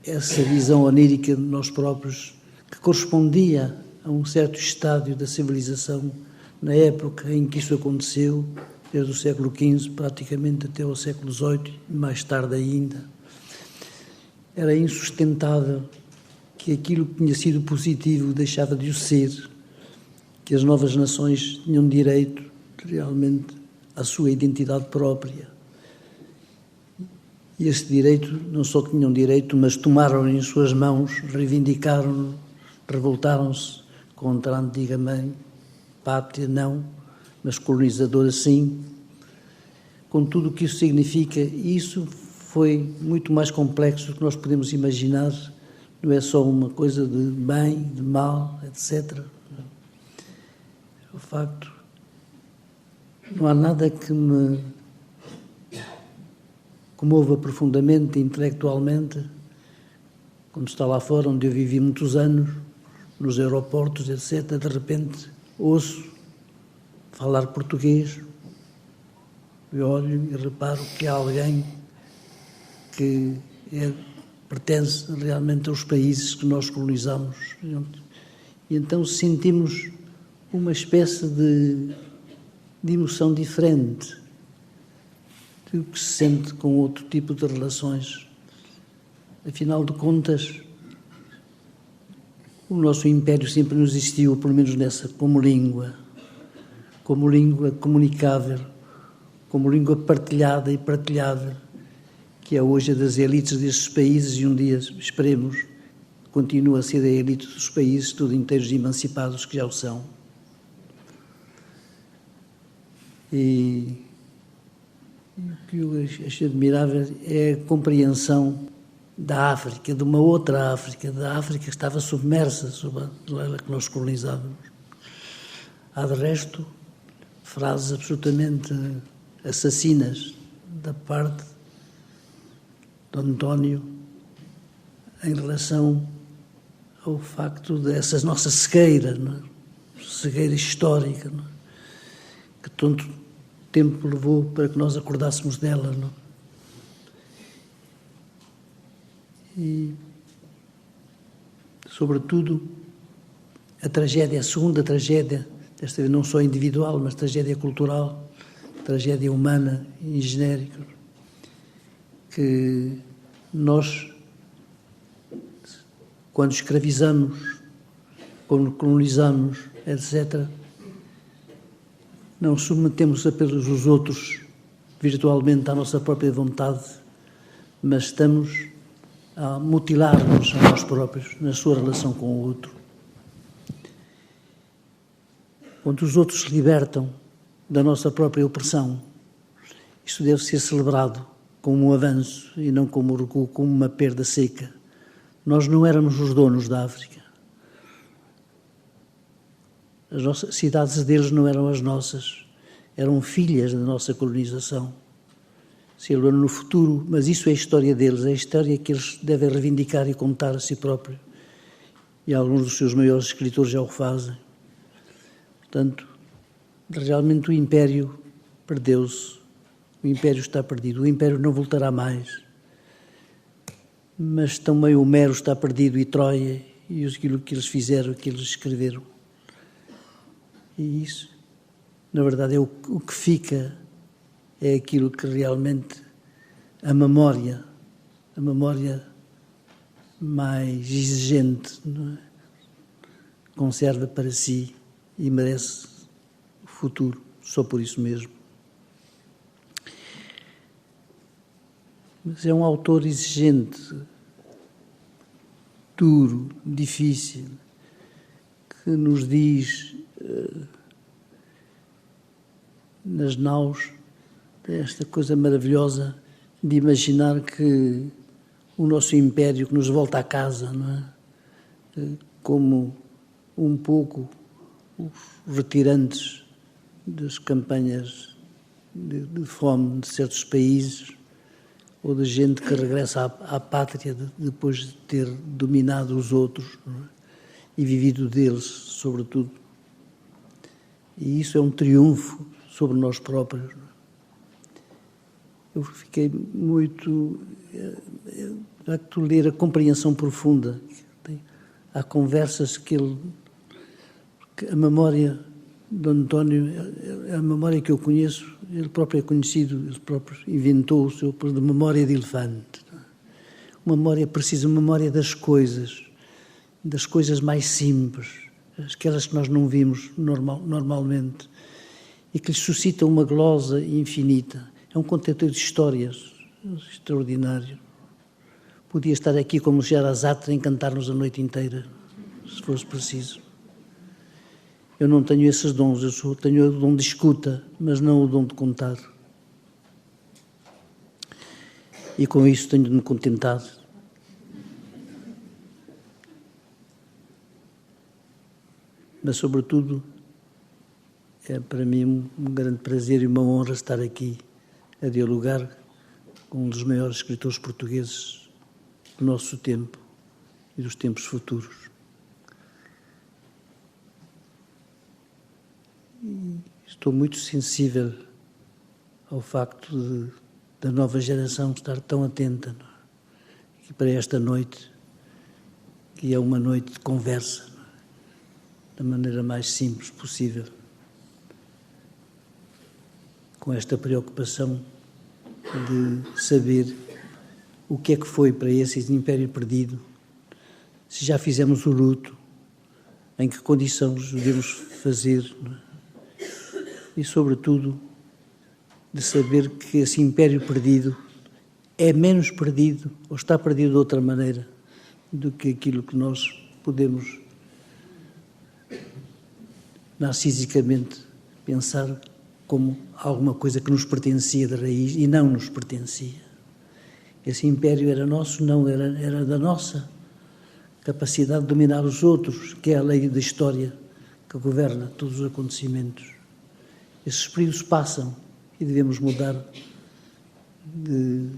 essa visão onírica de nós próprios, que correspondia a um certo estádio da civilização na época em que isso aconteceu, desde o século XV praticamente até ao século XVIII, e mais tarde ainda, era insustentável, que aquilo que tinha sido positivo deixava de o ser, que as novas nações tinham direito realmente à sua identidade própria. E esse direito, não só tinham direito, mas tomaram-no em suas mãos, reivindicaram-no, revoltaram-se contra a antiga mãe, pátria não, mas colonizadora sim, com tudo o que isso significa. E isso foi muito mais complexo do que nós podemos imaginar, não é só uma coisa de bem, de mal, etc. O facto, não há nada que me comova profundamente, intelectualmente, quando está lá fora, onde eu vivi muitos anos, nos aeroportos, etc., de repente ouço falar português, eu olho e reparo que há alguém que pertence realmente aos países que nós colonizamos. E então sentimos uma espécie de emoção diferente do que se sente com outro tipo de relações. Afinal de contas, o nosso império sempre nos existiu, pelo menos nessa, como língua comunicável, como língua partilhada e partilhável, que é hoje a das elites destes países e um dia, esperemos, continua a ser a elite dos países todos inteiros emancipados que já o são. E o que eu achei admirável é a compreensão da África, de uma outra África, da África que estava submersa sob a que nós colonizávamos. Há, de resto, frases absolutamente assassinas da parte de António em relação ao facto dessa nossa cegueira, não é? Cegueira histórica, não é? Que tanto tempo levou para que nós acordássemos dela, não é? E, sobretudo, a tragédia, a segunda tragédia, desta vez não só individual, mas tragédia cultural, tragédia humana em genérico, que nós, quando escravizamos, quando colonizamos, etc., não submetemos apenas os outros virtualmente à nossa própria vontade, mas estamos a mutilar-nos a nós próprios na sua relação com o outro. Quando os outros se libertam da nossa própria opressão, isto deve ser celebrado como um avanço e não como recuo, como uma perda seca. Nós não éramos os donos da África. As nossas cidades deles não eram as nossas. eram filhas da nossa colonização. Se ele no futuro, mas isso é a história deles, é a história que eles devem reivindicar e contar a si próprios. E alguns dos seus maiores escritores já o fazem. Portanto, realmente o Império perdeu-se, o Império está perdido, o Império não voltará mais. Mas também Homero está perdido e Troia e aquilo que eles fizeram, que eles escreveram. E isso, na verdade, é o que fica, é aquilo que realmente a memória mais exigente, não é? Conserva para si e merece o futuro, só por isso mesmo. Mas é um autor exigente, duro, difícil, que nos diz nas naus esta coisa maravilhosa de imaginar que o nosso império que nos volta a casa, não é? Como um pouco os retirantes das campanhas de fome de certos países, ou de gente que regressa à pátria depois de ter dominado os outros, não é? E vivido deles, sobretudo. E isso é um triunfo sobre nós próprios. Não é? Eu fiquei muito... a ler a compreensão profunda. Há conversas que a memória de António, a memória que eu conheço, ele próprio é conhecido, ele próprio inventou o seu de memória de elefante. Uma memória precisa, uma memória das coisas mais simples, aquelas que nós não vimos normalmente, e que lhes suscita uma glosa infinita. É um contentor de histórias extraordinário. Podia estar aqui como Sherazade a encantar-nos a noite inteira, se fosse preciso. Eu não tenho esses dons, tenho o dom de escuta, mas não o dom de contar. E com isso tenho de me contentar. Mas, sobretudo, é para mim um grande prazer e uma honra estar aqui a dialogar com um dos maiores escritores portugueses do nosso tempo e dos tempos futuros. E estou muito sensível ao facto da nova geração estar tão atenta, não é? E para esta noite, que é uma noite de conversa, não é? Da maneira mais simples possível, com esta preocupação de saber o que é que foi para esse império perdido, se já fizemos o luto, em que condições devemos fazer, não é? E, sobretudo, de saber que esse império perdido é menos perdido, ou está perdido de outra maneira, do que aquilo que nós podemos narcisicamente pensar como alguma coisa que nos pertencia de raiz e não nos pertencia. Esse império era nosso, não era da nossa capacidade de dominar os outros, que é a lei da história que governa todos os acontecimentos. Esses períodos passam e devemos mudar de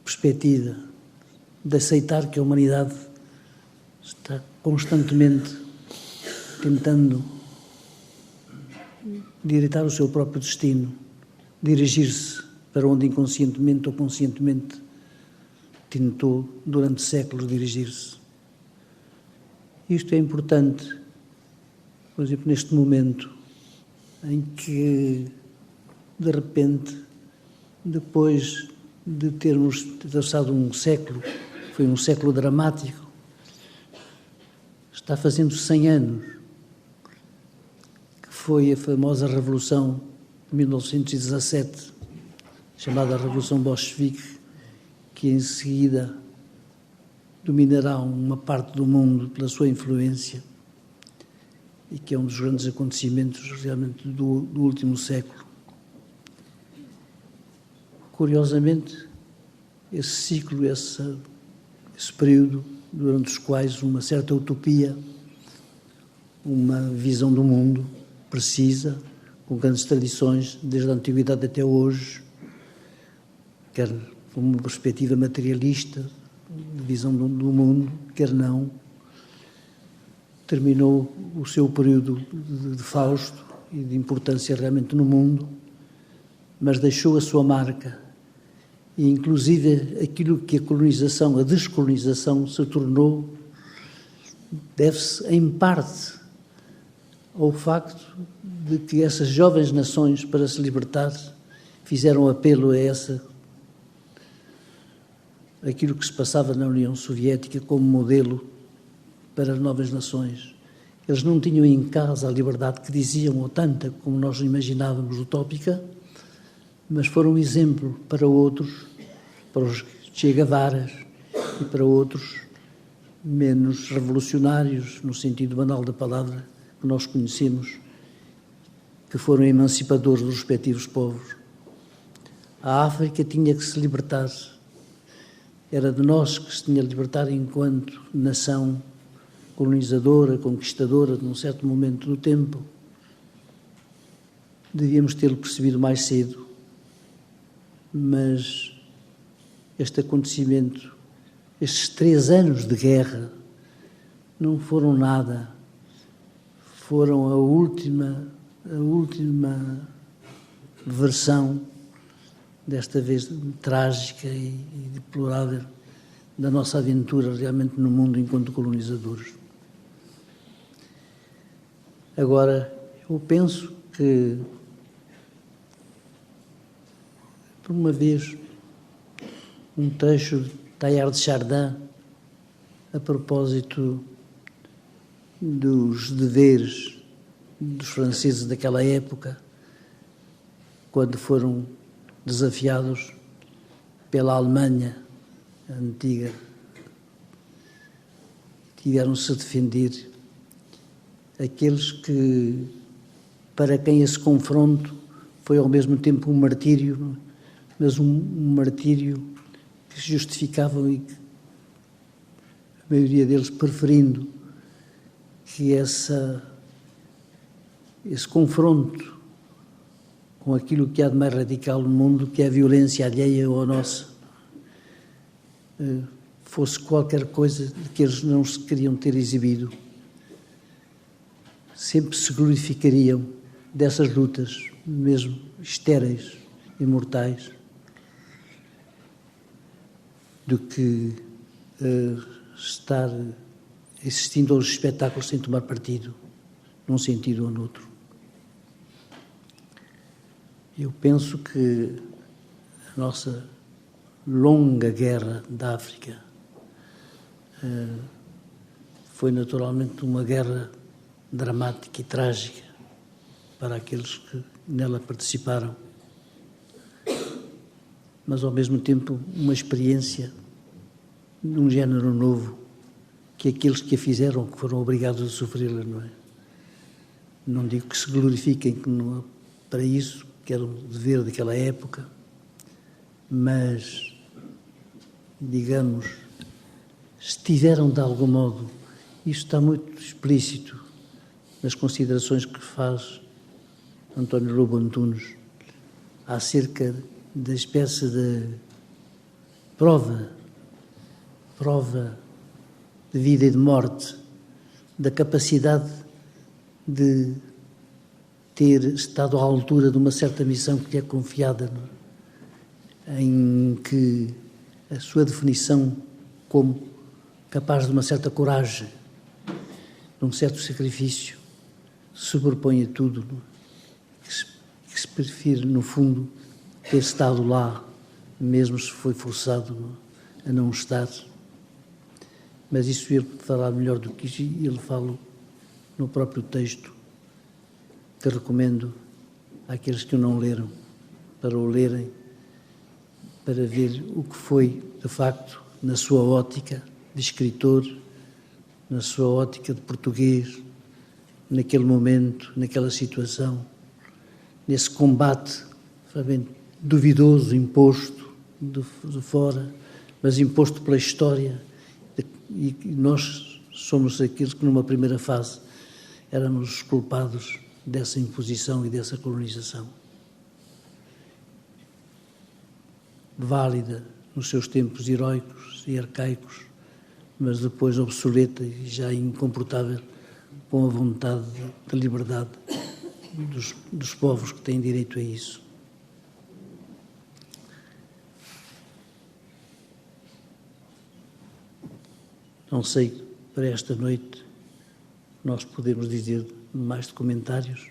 perspectiva, de aceitar que a humanidade está constantemente tentando direitar o seu próprio destino, dirigir-se para onde inconscientemente ou conscientemente tentou durante séculos dirigir-se. Isto é importante, por exemplo, neste momento em que, de repente, depois de termos atravessado um século, foi um século dramático, está fazendo 100 anos, que foi a famosa Revolução de 1917, chamada Revolução Bolchevique, que em seguida dominará uma parte do mundo pela sua influência e que é um dos grandes acontecimentos realmente do último século. Curiosamente, esse ciclo, esse período, durante os quais uma certa utopia, uma visão do mundo precisa, com grandes tradições, desde a antiguidade até hoje, quer com uma perspectiva materialista, de visão do mundo, quer não. Terminou o seu período de fausto e de importância realmente no mundo, mas deixou a sua marca. E, inclusive, aquilo que a colonização, a descolonização se tornou, deve-se, em parte, ao facto de que essas jovens nações, para se libertar, fizeram apelo a aquilo que se passava na União Soviética como modelo para as novas nações. Eles não tinham em casa a liberdade que diziam, ou tanta como nós imaginávamos utópica, mas foram um exemplo para outros, para os Che Guevaras e para outros menos revolucionários, no sentido banal da palavra, que nós conhecemos, que foram emancipadores dos respectivos povos. A África tinha que se libertar. Era de nós que se tinha de libertar enquanto nação colonizadora, conquistadora, num certo momento do tempo. Devíamos tê-lo percebido mais cedo, mas este acontecimento, estes 3 anos de guerra, não foram nada. Foram a última versão, desta vez trágica e deplorável, da nossa aventura realmente no mundo enquanto colonizadores. Agora, eu penso que, por uma vez, um trecho de Teilhard de Chardin, a propósito dos deveres dos franceses daquela época, quando foram desafiados pela Alemanha antiga, tiveram-se a defender aqueles que, para quem esse confronto foi ao mesmo tempo um martírio, mas um martírio que se justificavam e que a maioria deles preferindo que esse confronto com aquilo que há de mais radical no mundo, que é a violência alheia ou a nossa, fosse qualquer coisa de que eles não se queriam ter exibido. Sempre se glorificariam dessas lutas, mesmo estéreis e mortais, do que estar assistindo aos espetáculos sem tomar partido, num sentido ou noutro. Eu penso que a nossa longa guerra da África foi naturalmente uma guerra dramática e trágica para aqueles que nela participaram, mas ao mesmo tempo uma experiência de um género novo que aqueles que a fizeram, que foram obrigados a sofrê-la, não é? Não digo que se glorifiquem, que não, para isso, que era um dever daquela época, mas, digamos, estiveram de algum modo, isto está muito explícito nas considerações que faz António Lobo Antunes acerca da espécie de prova de vida e de morte, da capacidade de ter estado à altura de uma certa missão que lhe é confiada, em que a sua definição como capaz de uma certa coragem, de um certo sacrifício, sobrepõe a tudo, que se prefere, no fundo, ter estado lá, mesmo se foi forçado a não estar. Mas isso ele falar melhor do que isso, ele fala no próprio texto, que recomendo àqueles que o não leram, para o lerem, para ver o que foi, de facto, na sua ótica de escritor, na sua ótica de português, naquele momento, naquela situação, nesse combate duvidoso, imposto de fora, mas imposto pela história. E nós somos aqueles que, numa primeira fase, éramos os culpados dessa imposição e dessa colonização. Válida nos seus tempos heroicos e arcaicos, mas depois obsoleta e já incomportável com a vontade de liberdade dos povos que têm direito a isso. Não sei, para esta noite, nós podemos dizer mais de comentários.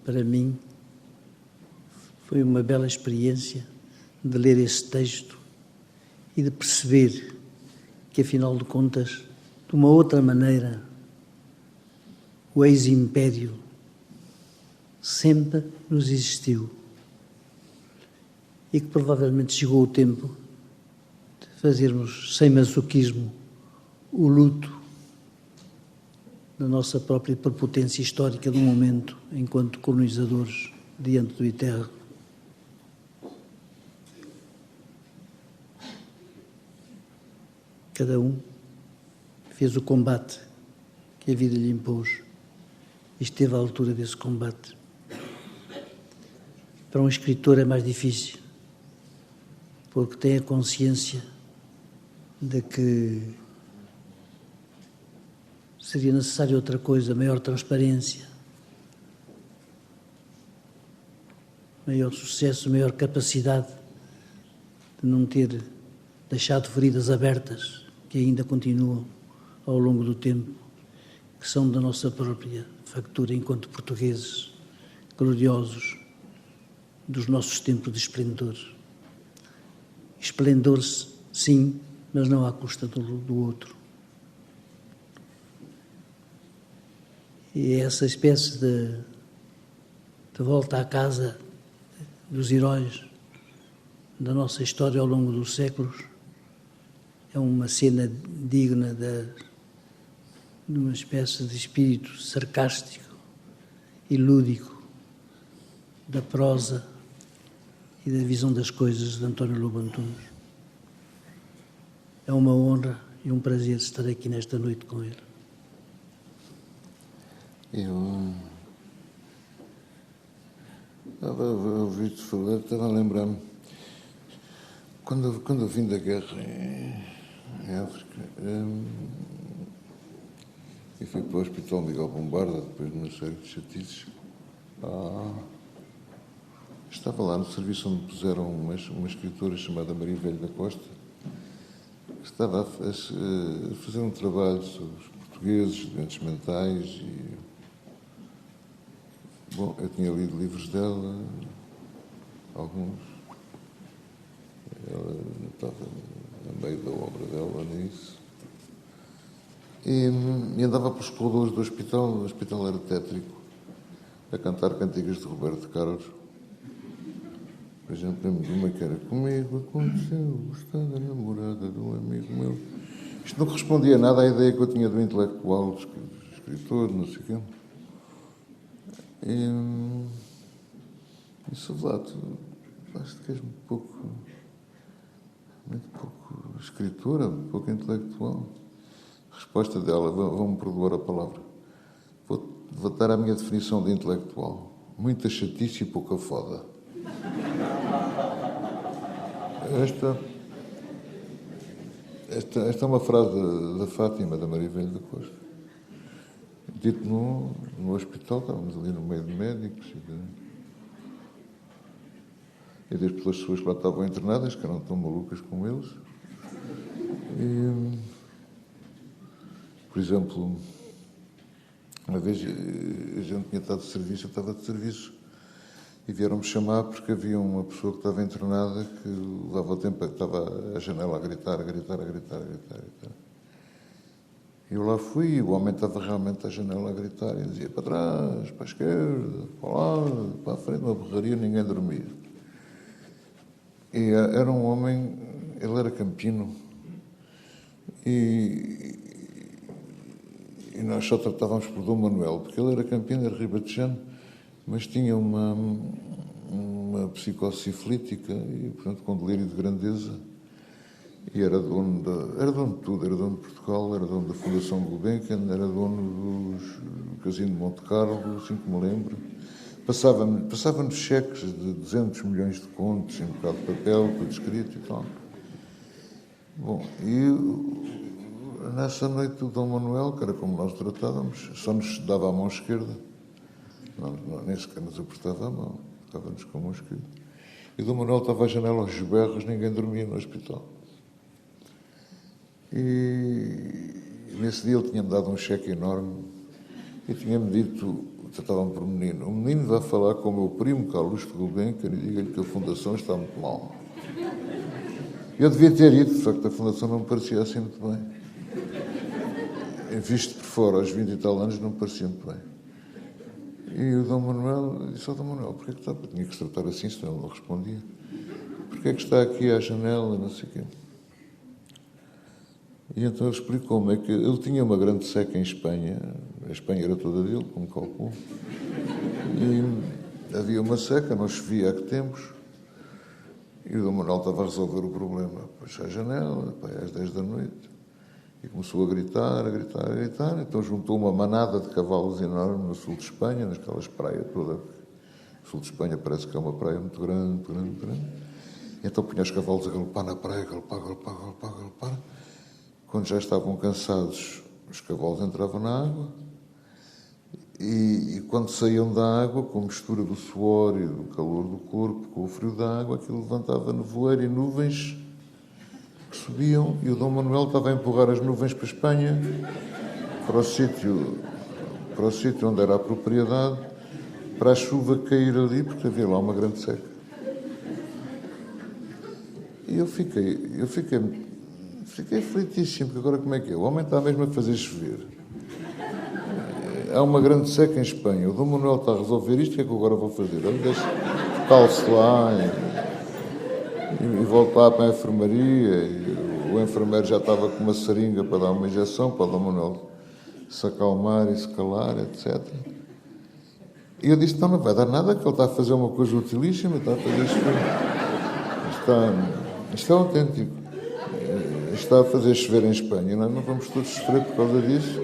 Para mim, foi uma bela experiência de ler esse texto e de perceber que, afinal de contas, de uma outra maneira, o ex-império sempre nos existiu e que provavelmente chegou o tempo de fazermos, sem masoquismo, o luto da nossa própria prepotência histórica do momento enquanto colonizadores diante do eterno. Cada um fez o combate que a vida lhe impôs e esteve à altura desse combate. Para um escritor é mais difícil, porque tem a consciência de que seria necessário outra coisa, maior transparência, maior sucesso, maior capacidade de não ter deixado feridas abertas que ainda continuam ao longo do tempo, que são da nossa própria factura enquanto portugueses gloriosos dos nossos tempos de esplendor. Esplendor, sim, mas não à custa do outro. E essa espécie de volta à casa dos heróis da nossa história ao longo dos séculos é uma cena digna de uma espécie de espírito sarcástico e lúdico da prosa e da visão das coisas de António Lobo Antunes. É uma honra e um prazer estar aqui nesta noite com ele. Eu estava a ouvir-te falar, estava a lembrar-me, quando eu vim da guerra em África, e fui para o Hospital Miguel Bombarda, depois de uma série de chatices, estava lá no serviço onde puseram uma escritora chamada Maria Velho da Costa, que estava a fazer um trabalho sobre os portugueses, doentes mentais e... Bom, eu tinha lido livros dela, alguns. Ela estava no meio da obra dela nisso. E andava pelos corredores do hospital, o hospital era tétrico, a cantar cantigas de Roberto Carlos. Por exemplo, lembro de uma que era: comigo aconteceu gostar da namorada de um amigo meu. Isto não correspondia nada à ideia que eu tinha do intelectual, do escritor, não sei o quê. E Savlato, acho que és muito pouco escritora, muito pouco intelectual. A resposta dela, vão-me perdoar a palavra, vou dar a minha definição de intelectual: muita chatice e pouca foda. Esta é uma frase da Fátima, da Maria Velho da Costa. Dito no hospital, estávamos ali no meio de médicos e das pessoas que lá estavam internadas, que eram tão malucas como eles. E, por exemplo, uma vez a gente tinha estado de serviço, eu estava de serviço, e vieram-me chamar porque havia uma pessoa que estava internada que levava o tempo, estava à janela a gritar. Eu lá fui e o homem estava realmente à janela a gritar e dizia para trás, para a esquerda, para o lado, para a frente, uma berraria, ninguém dormia. E era um homem, ele era campino e nós só tratávamos por Dom Manuel, porque ele era campino, era ribatejano, mas tinha uma psicose sifilítica e, portanto, com delírio de grandeza. E era dono de tudo, era dono de Portugal, era dono da Fundação Gulbenkian, era dono do Casino de Monte Carlo, assim que me lembro. Passava-nos cheques de 200 milhões de contos, em um bocado de papel, tudo escrito e tal. Bom, e nessa noite o Dom Manuel, que era como nós tratávamos, só nos dava a mão esquerda, nem sequer nos apertava a mão, estava-nos com a mão esquerda. E o Dom Manuel estava à janela aos berros, ninguém dormia no hospital. E nesse dia ele tinha-me dado um cheque enorme e tinha-me dito, tratavam-me por menino, o menino vai falar com o meu primo Carlos de Gulbenkian e diga-lhe que a Fundação está muito mal. Eu devia ter ido, de facto a Fundação não me parecia assim muito bem. Visto por fora, aos 20 e tal anos, não me parecia muito bem. E o Dom Manuel disse ao Dom Manuel, porquê que está? Tinha que se tratar assim, senão ele não respondia. Porquê que está aqui à janela, não sei o quê. E então ele explicou-me que ele tinha uma grande seca em Espanha, a Espanha era toda dele, como calculou, e havia uma seca, não chovia há que tempos, e o Dom Manuel estava a resolver o problema. Puxou a janela, às 10 da noite, e começou a gritar, então juntou uma manada de cavalos enorme no sul de Espanha, naquelas praias todas. O sul de Espanha parece que é uma praia muito grande. E então punha os cavalos a galopar na praia, galopar. Quando já estavam cansados, os cavalos entravam na água e quando saíam da água, com a mistura do suor e do calor do corpo, com o frio da água, aquilo levantava nevoeiro e nuvens que subiam e o Dom Manuel estava a empurrar as nuvens para a Espanha, para o sítio onde era a propriedade, para a chuva cair ali, porque havia lá uma grande seca. E eu fiquei aflitíssimo, porque agora como é que é? O homem está mesmo a fazer chover. Há uma grande seca em Espanha. O Dom Manuel está a resolver isto, o que é que eu agora vou fazer? Eu calço lá e volto lá para a enfermaria. E o enfermeiro já estava com uma seringa para dar uma injeção, para o Dom Manuel se acalmar e se calar, etc. E eu disse, não vai dar nada, que ele está a fazer uma coisa utilíssima, está a fazer chover. Isto é autêntico. Está a fazer chover em Espanha, nós não vamos todos sofrer por causa disso.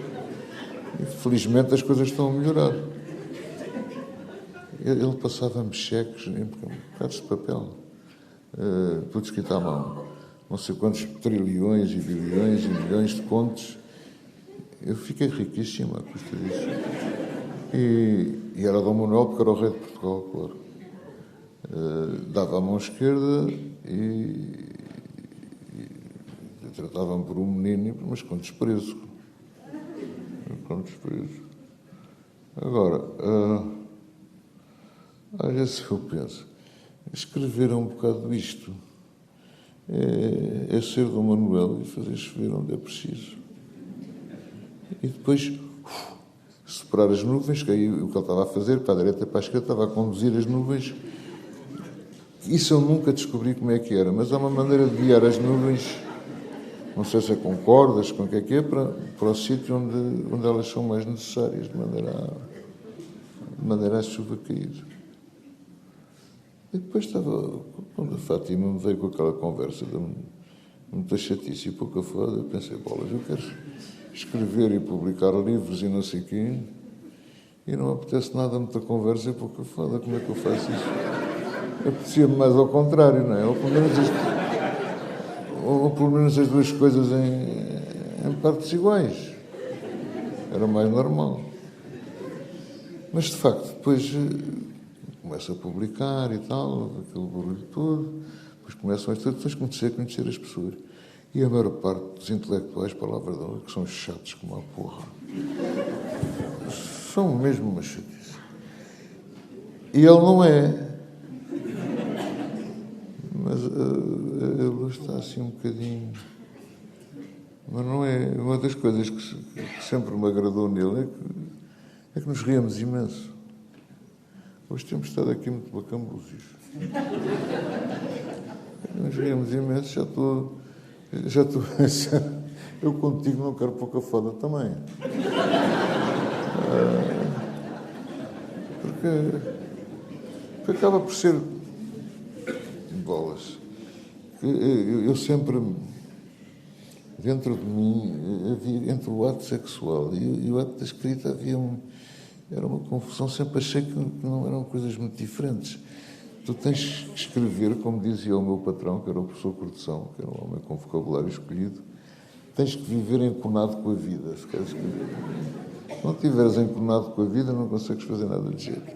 E, felizmente as coisas estão a melhorar. Ele passava-me cheques, bocados de papel, tudo escrito à mão. Não sei quantos trilhões e bilhões e milhões de contos. Eu fiquei riquíssimo à custa disso. E era Dom Manuel, porque era o rei de Portugal, claro. Dava a mão esquerda e tratava-me por um menino, mas com desprezo. Agora, às vezes eu penso, escrever um bocado isto é ser Dom Manuel e fazer chover onde é preciso. E depois superar as nuvens, que aí o que ele estava a fazer, para a direita e para a esquerda, estava a conduzir as nuvens. Isso eu nunca descobri como é que era, mas há uma maneira de guiar as nuvens, não sei se é com cordas, com o que é, para o sítio onde elas são mais necessárias, de maneira a chuva cair. E depois quando a Fátima me veio com aquela conversa de muita chatice e pouca foda, eu pensei, bolas, eu quero escrever e publicar livros e não sei o quê, e não apetece nada, muita conversa e pouca foda, como é que eu faço isso? Apetecia-me mais ao contrário, não é? Ou pelo menos as duas coisas em partes iguais. Era mais normal. Mas, de facto, depois começa a publicar e tal, aquele barulho todo, depois começam as depois comecei a conhecer as pessoas. E a maior parte dos intelectuais, palavra de honra, que são chatos como a porra. São mesmo uma chatice. E ele não é. Mas ele está assim um bocadinho... Mas não é... Uma das coisas que sempre me agradou nele é que nos ríamos imenso. Hoje temos estado aqui muito bacambúzios. Nos ríamos imenso, já estou... Eu contigo não quero pouca foda também. Porque acaba por ser... bolas. Eu sempre dentro de mim, havia, entre o ato sexual e o ato da escrita, era uma confusão. Sempre achei que não eram coisas muito diferentes. Tu tens que escrever, como dizia o meu patrão, que era o professor Cortesão, que era um homem com vocabulário escolhido, tens que viver enconado com a vida, se queres escrever. Se não estiveres enconado com a vida, não consegues fazer nada de jeito.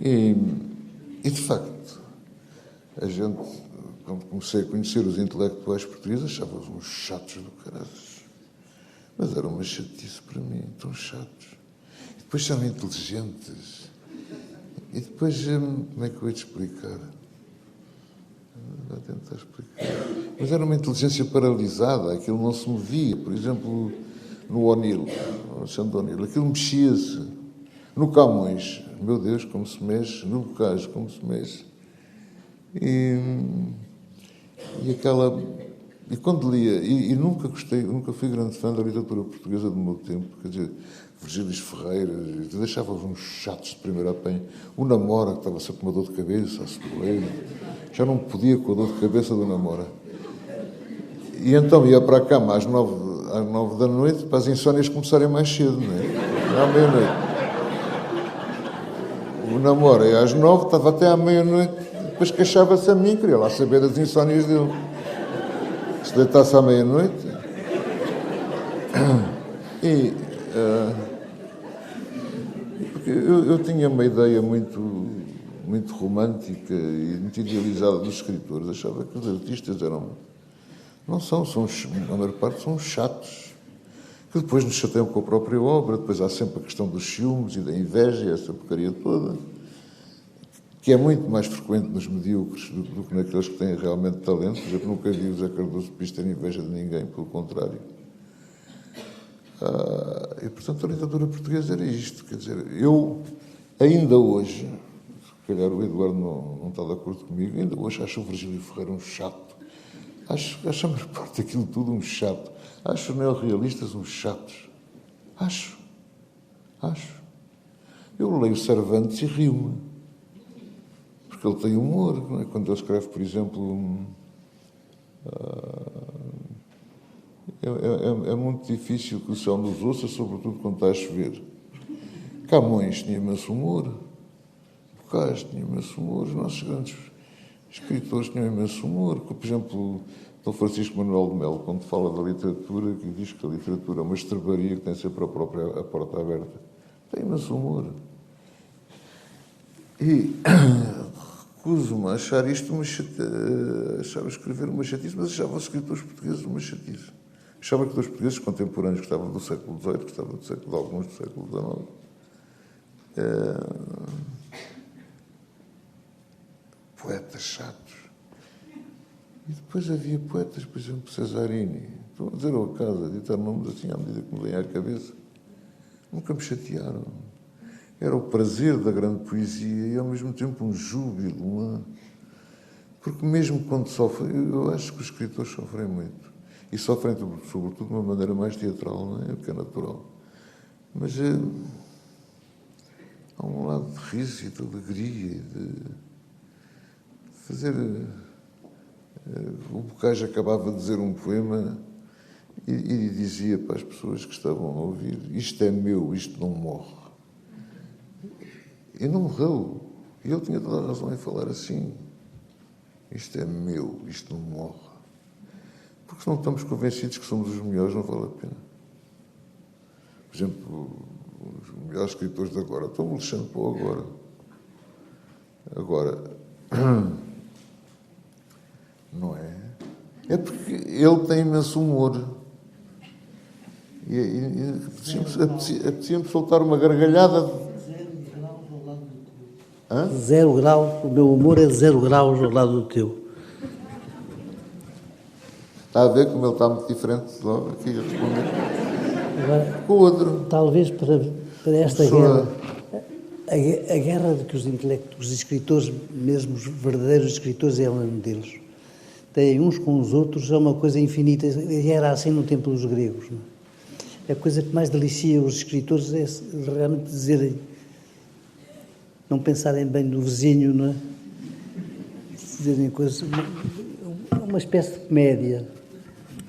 E de facto, a gente, quando comecei a conhecer os intelectuais portugueses, achava-os uns chatos do caralho. Mas era uma chatice para mim, tão chatos. E depois são inteligentes. E depois, como é que eu ia te explicar? Vou tentar explicar. Mas era uma inteligência paralisada, aquilo não se movia. Por exemplo, no O'Neill, no Alexandre O'Neill, aquilo mexia-se. No Camões, meu Deus, como se mexe. No Bocage, como se mexe. E quando lia, e nunca fui grande fã da literatura portuguesa do meu tempo, quer dizer, Virgílio Ferreira, deixava-os uns chatos de primeira apanha. O Namora, que estava sempre com uma dor de cabeça, a Ceboleiro, já não podia com a dor de cabeça do Namora. E então ia para a cama às 9 da noite, para as insónias começarem mais cedo, não é? À meia-noite. O Namora é às 9, estava até à meia-noite, depois queixava-se a mim, queria lá saber das insónias dele. Se deitasse à meia-noite. Porque eu tinha uma ideia muito romântica e muito idealizada dos escritores. Achava que os artistas não são, a maior parte são chatos, que depois nos chateiam com a própria obra. Depois há sempre a questão dos ciúmes e da inveja, essa porcaria toda, que é muito mais frequente nos medíocres do que naqueles que têm realmente talento. Por exemplo, nunca vi o José Cardoso Pires ter inveja de ninguém, pelo contrário. E, portanto, a literatura portuguesa era isto. Quer dizer, eu, ainda hoje, se calhar o Eduardo não está de acordo comigo, ainda hoje acho o Virgílio Ferreira um chato. Acho a maior parte daquilo tudo um chato. Acho os neorrealistas uns chatos. Acho. Eu leio Cervantes e rio-me. Porque ele tem humor, não é? Quando ele escreve, por exemplo... É muito difícil que o céu nos ouça, sobretudo quando está a chover. Camões tinha imenso humor. Bocage tinha imenso humor. Os nossos grandes escritores tinham imenso humor. Por exemplo, Dom Francisco Manuel de Melo, quando fala da literatura, que diz que a literatura é uma estrebaria que tem sempre a porta aberta. Tem imenso humor. E recuso-me a achar isto achava escrever uma chatice, mas achava os escritores portugueses uma chatice. Achava que os portugueses contemporâneos gostavam do século XVIII, gostavam de alguns do século XIX. Poetas chatos. E depois havia poetas, por exemplo, Cesarini. Estou a dizer ao acaso, a ditar nomes assim à medida que me vem à cabeça. Nunca me chatearam. Era o prazer da grande poesia e, ao mesmo tempo, um júbilo. Porque mesmo quando sofrem, eu acho que os escritores sofrem muito. E sofrem, sobretudo, de uma maneira mais teatral, não é? O que é natural. Mas há um lado de riso e de alegria, de fazer... O Bocage acabava de dizer um poema e dizia para as pessoas que estavam a ouvir: isto é meu, isto não morre. E não morreu. E ele tinha toda a razão em falar assim. Isto é meu, isto não morre. Porque se não estamos convencidos que somos os melhores, não vale a pena. Por exemplo, os melhores escritores de agora. Estou-me Alexandre Poe agora. Agora, não é? É porque ele tem imenso humor. E apetecia-me soltar uma gargalhada. 0 graus, o meu humor é 0 graus ao lado do teu. Está a ver como ele está muito diferente logo aqui a responder? Agora, o outro. Talvez para esta guerra, a guerra de que os escritores, mesmo os verdadeiros escritores, é um deles, têm uns com os outros, é uma coisa infinita. E era assim no tempo dos gregos. Não é? A coisa que mais delicia os escritores é realmente dizerem, não pensarem bem no vizinho, não é? Dizerem coisas, uma espécie de comédia.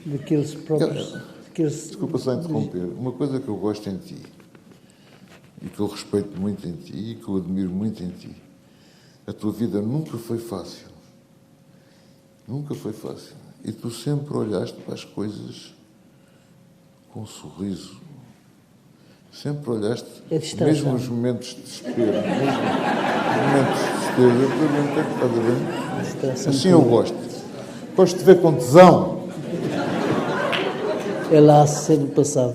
daqueles próprios... Desculpa só interromper. Uma coisa que eu gosto em ti, e que eu respeito muito em ti, e que eu admiro muito em ti, a tua vida nunca foi fácil. Nunca foi fácil. E tu sempre olhaste para as coisas com um sorriso. Sempre olhaste, mesmo nos momentos de desespero, mesmo nos momentos de desespero, assim eu gosto. Gosto de ver com tesão. É lá a ser do passado.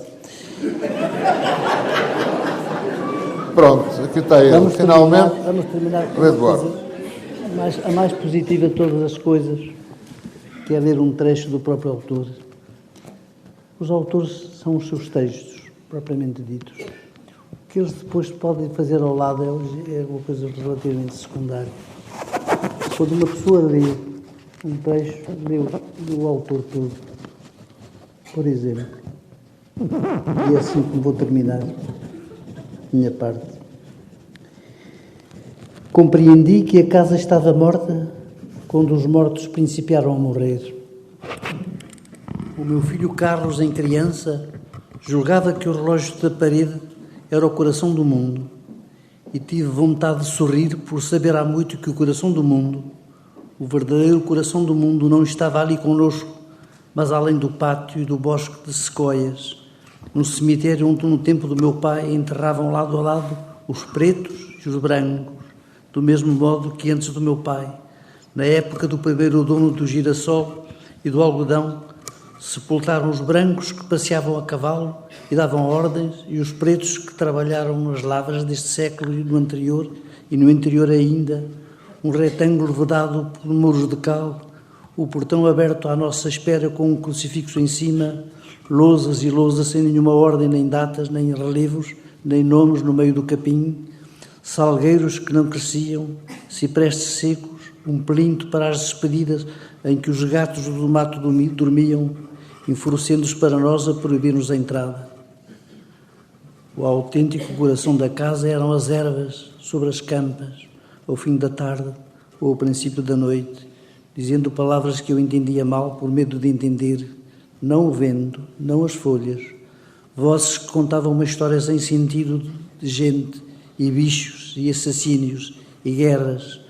Pronto, aqui está ele. Finalmente, vamos terminar com o Eduardo. A mais positiva de todas as coisas, que é ler um trecho do próprio autor. Os autores são os seus textos, propriamente ditos. O que eles depois podem fazer ao lado é uma coisa relativamente secundária. Quando uma pessoa lê um trecho, lê o autor todo, por exemplo, e é assim que vou terminar a minha parte. Compreendi que a casa estava morta quando os mortos principiaram a morrer. O meu filho Carlos, em criança, julgava que o relógio da parede era o coração do mundo e tive vontade de sorrir por saber há muito que o coração do mundo, o verdadeiro coração do mundo, não estava ali conosco, mas além do pátio e do bosque de sequoias, no cemitério onde no tempo do meu pai enterravam lado a lado os pretos e os brancos, do mesmo modo que antes do meu pai, na época do primeiro dono do girassol e do algodão, sepultaram os brancos que passeavam a cavalo e davam ordens e os pretos que trabalharam nas lavras deste século e no anterior ainda, um retângulo vedado por muros de cal, o portão aberto à nossa espera com um crucifixo em cima, lousas e lousas sem nenhuma ordem, nem datas, nem relevos, nem nomes no meio do capim, salgueiros que não cresciam, ciprestes secos, um plinto para as despedidas em que os gatos do mato dormiam, enfurecendo-os para nós a proibir-nos a entrada. O autêntico coração da casa eram as ervas sobre as campas, ao fim da tarde ou ao princípio da noite, dizendo palavras que eu entendia mal por medo de entender, não o vento, não as folhas, vozes que contavam uma história sem sentido de gente e bichos e assassínios e guerras,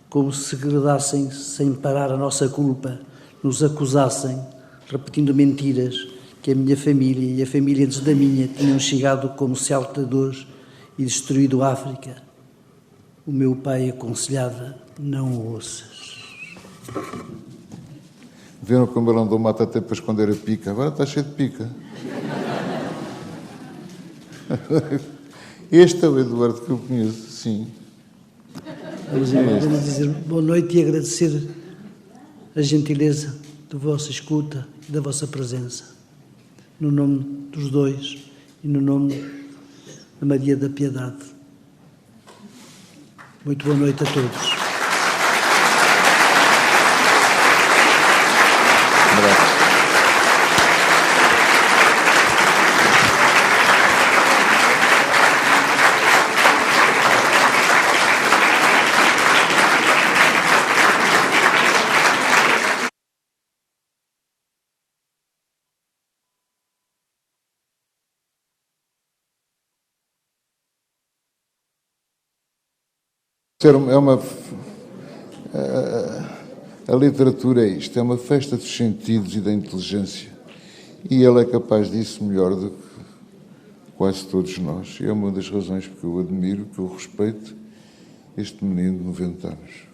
como se gradassem sem parar a nossa culpa, nos acusassem, repetindo mentiras que a minha família e a família antes da minha tinham chegado como saltadores e destruído a África. O meu pai aconselhava, não o ouças. Viram como ele andou mata até para esconder a pica? Agora está cheio de pica. Este é o Eduardo que eu conheço, sim. Vamos dizer boa noite e agradecer a gentileza da vossa escuta e da vossa presença. No nome dos dois e no nome da Maria da Piedade. Muito boa noite a todos. A literatura é isto, é uma festa dos sentidos e da inteligência. E ele é capaz disso melhor do que quase todos nós. E é uma das razões porque eu admiro, que eu respeito este menino de 90 anos.